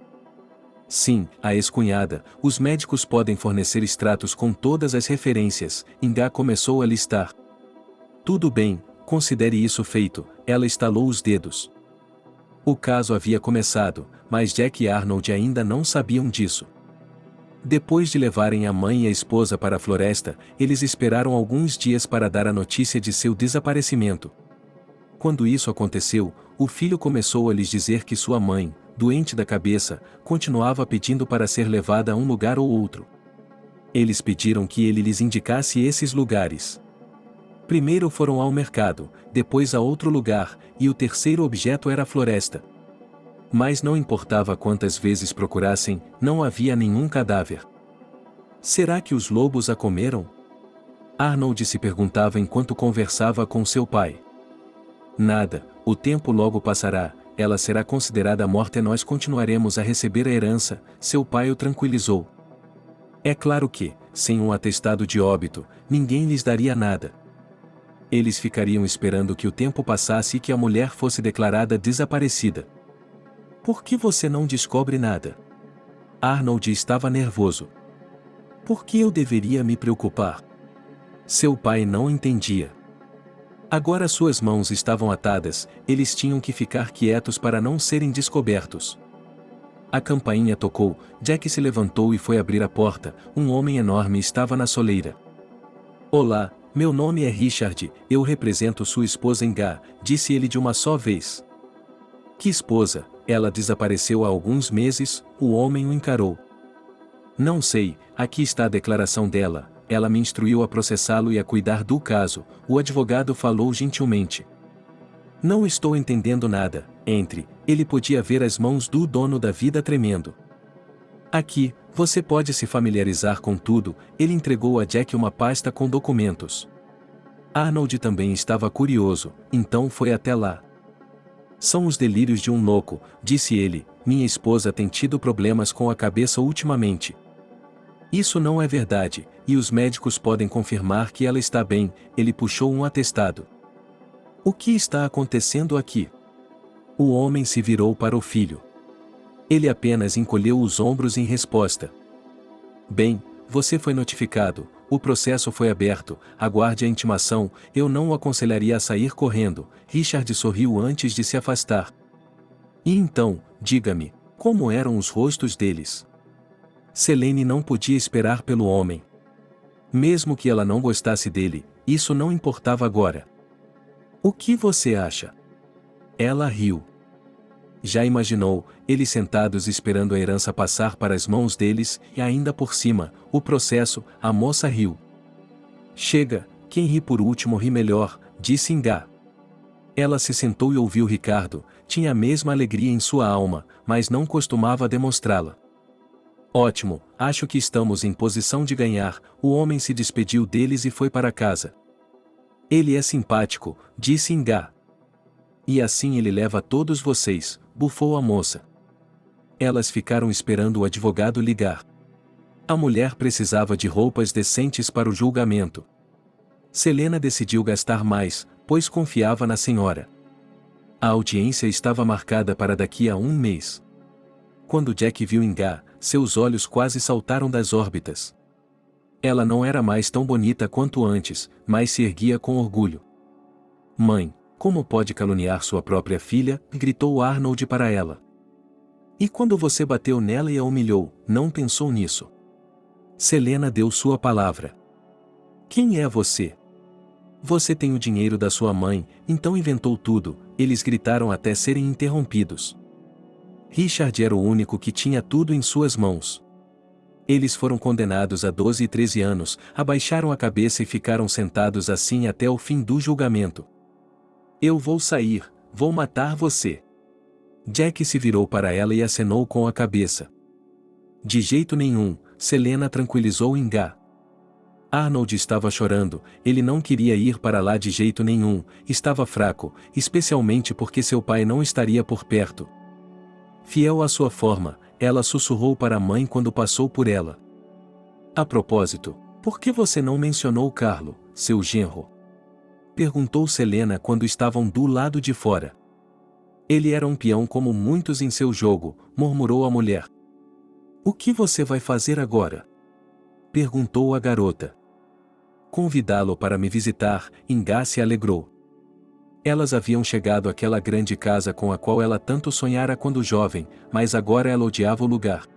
Sim, a ex-cunhada, os médicos podem fornecer extratos com todas as referências, Ingá começou a listar. Tudo bem, considere isso feito, ela estalou os dedos. O caso havia começado, mas Jack e Arnold ainda não sabiam disso. Depois de levarem a mãe e a esposa para a floresta, eles esperaram alguns dias para dar a notícia de seu desaparecimento. Quando isso aconteceu, o filho começou a lhes dizer que sua mãe, doente da cabeça, continuava pedindo para ser levada a um lugar ou outro. Eles pediram que ele lhes indicasse esses lugares. Primeiro foram ao mercado, depois a outro lugar, e o terceiro objeto era a floresta. Mas não importava quantas vezes procurassem, não havia nenhum cadáver. Será que os lobos a comeram? Arnold se perguntava enquanto conversava com seu pai. Nada, o tempo logo passará, ela será considerada morta e nós continuaremos a receber a herança, seu pai o tranquilizou. É claro que, sem um atestado de óbito, ninguém lhes daria nada. Eles ficariam esperando que o tempo passasse e que a mulher fosse declarada desaparecida. Por que você não descobre nada? Arnold estava nervoso. Por que eu deveria me preocupar? Seu pai não entendia. Agora suas mãos estavam atadas, eles tinham que ficar quietos para não serem descobertos. A campainha tocou, Jack se levantou e foi abrir a porta, um homem enorme estava na soleira. Olá, meu nome é Richard, eu represento sua esposa Ingá, disse ele de uma só vez. Que esposa? Ela desapareceu há alguns meses, o homem o encarou. Não sei, aqui está a declaração dela, ela me instruiu a processá-lo e a cuidar do caso, o advogado falou gentilmente. Não estou entendendo nada, entre, ele podia ver as mãos do dono da vida tremendo. Aqui, você pode se familiarizar com tudo. Ele entregou a Jack uma pasta com documentos. Arnold também estava curioso, então foi até lá. São os delírios de um louco, disse ele. Minha esposa tem tido problemas com a cabeça ultimamente. Isso não é verdade, e os médicos podem confirmar que ela está bem. Ele puxou um atestado. O que está acontecendo aqui? O homem se virou para o filho. Ele apenas encolheu os ombros em resposta. Bem, você foi notificado, o processo foi aberto, aguarde a intimação, eu não o aconselharia a sair correndo. Richard sorriu antes de se afastar. E então, diga-me, como eram os rostos deles? Selene não podia esperar pelo homem. Mesmo que ela não gostasse dele, isso não importava agora. O que você acha? Ela riu. Já imaginou, eles sentados esperando a herança passar para as mãos deles, e ainda por cima, o processo, a moça riu. Chega, quem ri por último ri melhor, disse Ingá. Ela se sentou e ouviu Ricardo, tinha a mesma alegria em sua alma, mas não costumava demonstrá-la. Ótimo, acho que estamos em posição de ganhar. O homem se despediu deles e foi para casa. Ele é simpático, disse Ingá. E assim ele leva todos vocês, bufou a moça. Elas ficaram esperando o advogado ligar. A mulher precisava de roupas decentes para o julgamento. Selena decidiu gastar mais, pois confiava na senhora. A audiência estava marcada para daqui a um mês. Quando Jack viu Ingá, seus olhos quase saltaram das órbitas. Ela não era mais tão bonita quanto antes, mas se erguia com orgulho. Mãe, como pode caluniar sua própria filha? Gritou Arnold para ela. E quando você bateu nela e a humilhou, não pensou nisso? Selena deu sua palavra. Quem é você? Você tem o dinheiro da sua mãe, então inventou tudo. Eles gritaram até serem interrompidos. Richard era o único que tinha tudo em suas mãos. Eles foram condenados a 12 e 13 anos, abaixaram a cabeça e ficaram sentados assim até o fim do julgamento. Eu vou sair, vou matar você. Jack se virou para ela e acenou com a cabeça. De jeito nenhum, Selena tranquilizou Ingá. Arnold estava chorando, ele não queria ir para lá de jeito nenhum, estava fraco, especialmente porque seu pai não estaria por perto. Fiel à sua forma, ela sussurrou para a mãe quando passou por ela. A propósito, por que você não mencionou Carlo, seu genro? Perguntou Selena quando estavam do lado de fora. Ele era um peão como muitos em seu jogo, murmurou a mulher. O que você vai fazer agora? Perguntou a garota. Convidá-lo para me visitar, Ingá se alegrou. Elas haviam chegado àquela grande casa com a qual ela tanto sonhara quando jovem, mas agora ela odiava o lugar.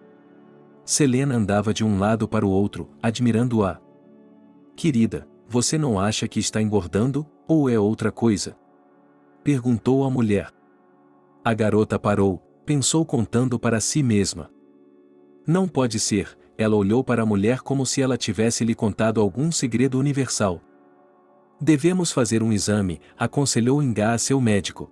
Selena andava de um lado para o outro, admirando-a. Querida, você não acha que está engordando, ou é outra coisa? Perguntou a mulher. A garota parou, pensou contando para si mesma. Não pode ser, ela olhou para a mulher como se ela tivesse lhe contado algum segredo universal. Devemos fazer um exame, aconselhou Ingá a seu médico.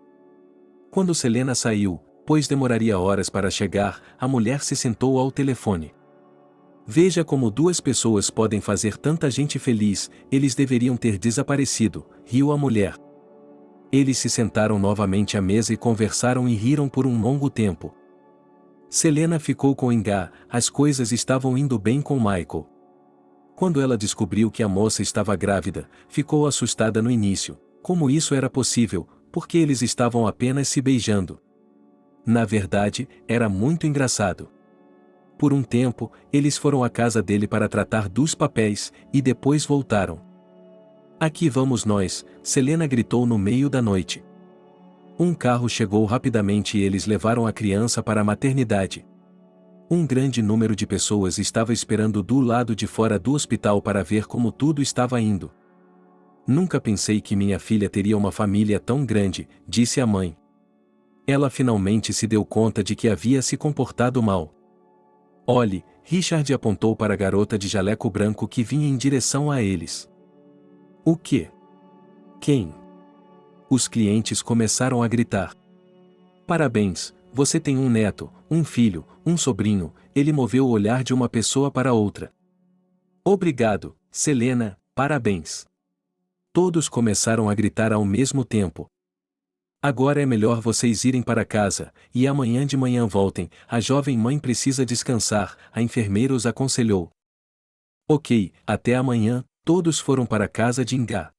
Quando Selena saiu, pois demoraria horas para chegar, a mulher se sentou ao telefone. Veja como duas pessoas podem fazer tanta gente feliz, eles deveriam ter desaparecido, riu a mulher. Eles se sentaram novamente à mesa e conversaram e riram por um longo tempo. Selena ficou com Ingá, as coisas estavam indo bem com Michael. Quando ela descobriu que a moça estava grávida, ficou assustada no início. Como isso era possível, porque eles estavam apenas se beijando. Na verdade, era muito engraçado. Por um tempo, eles foram à casa dele para tratar dos papéis, e depois voltaram. Aqui vamos nós, Selena gritou no meio da noite. Um carro chegou rapidamente e eles levaram a criança para a maternidade. Um grande número de pessoas estava esperando do lado de fora do hospital para ver como tudo estava indo. Nunca pensei que minha filha teria uma família tão grande, disse a mãe. Ela finalmente se deu conta de que havia se comportado mal. Olhe, Richard apontou para a garota de jaleco branco que vinha em direção a eles. O quê? Quem? Os clientes começaram a gritar. Parabéns, Você tem um neto, um filho, um sobrinho. Ele moveu o olhar de uma pessoa para outra. Obrigado, Selena, parabéns. Todos começaram a gritar ao mesmo tempo. Agora é melhor vocês irem para casa, e amanhã de manhã voltem, a jovem mãe precisa descansar, a enfermeira os aconselhou. Ok, até amanhã, todos foram para a casa de Ingá.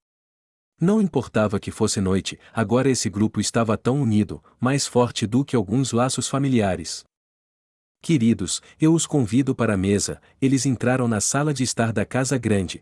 Não importava que fosse noite, agora esse grupo estava tão unido, mais forte do que alguns laços familiares. Queridos, eu os convido para a mesa. Eles entraram na sala de estar da casa grande.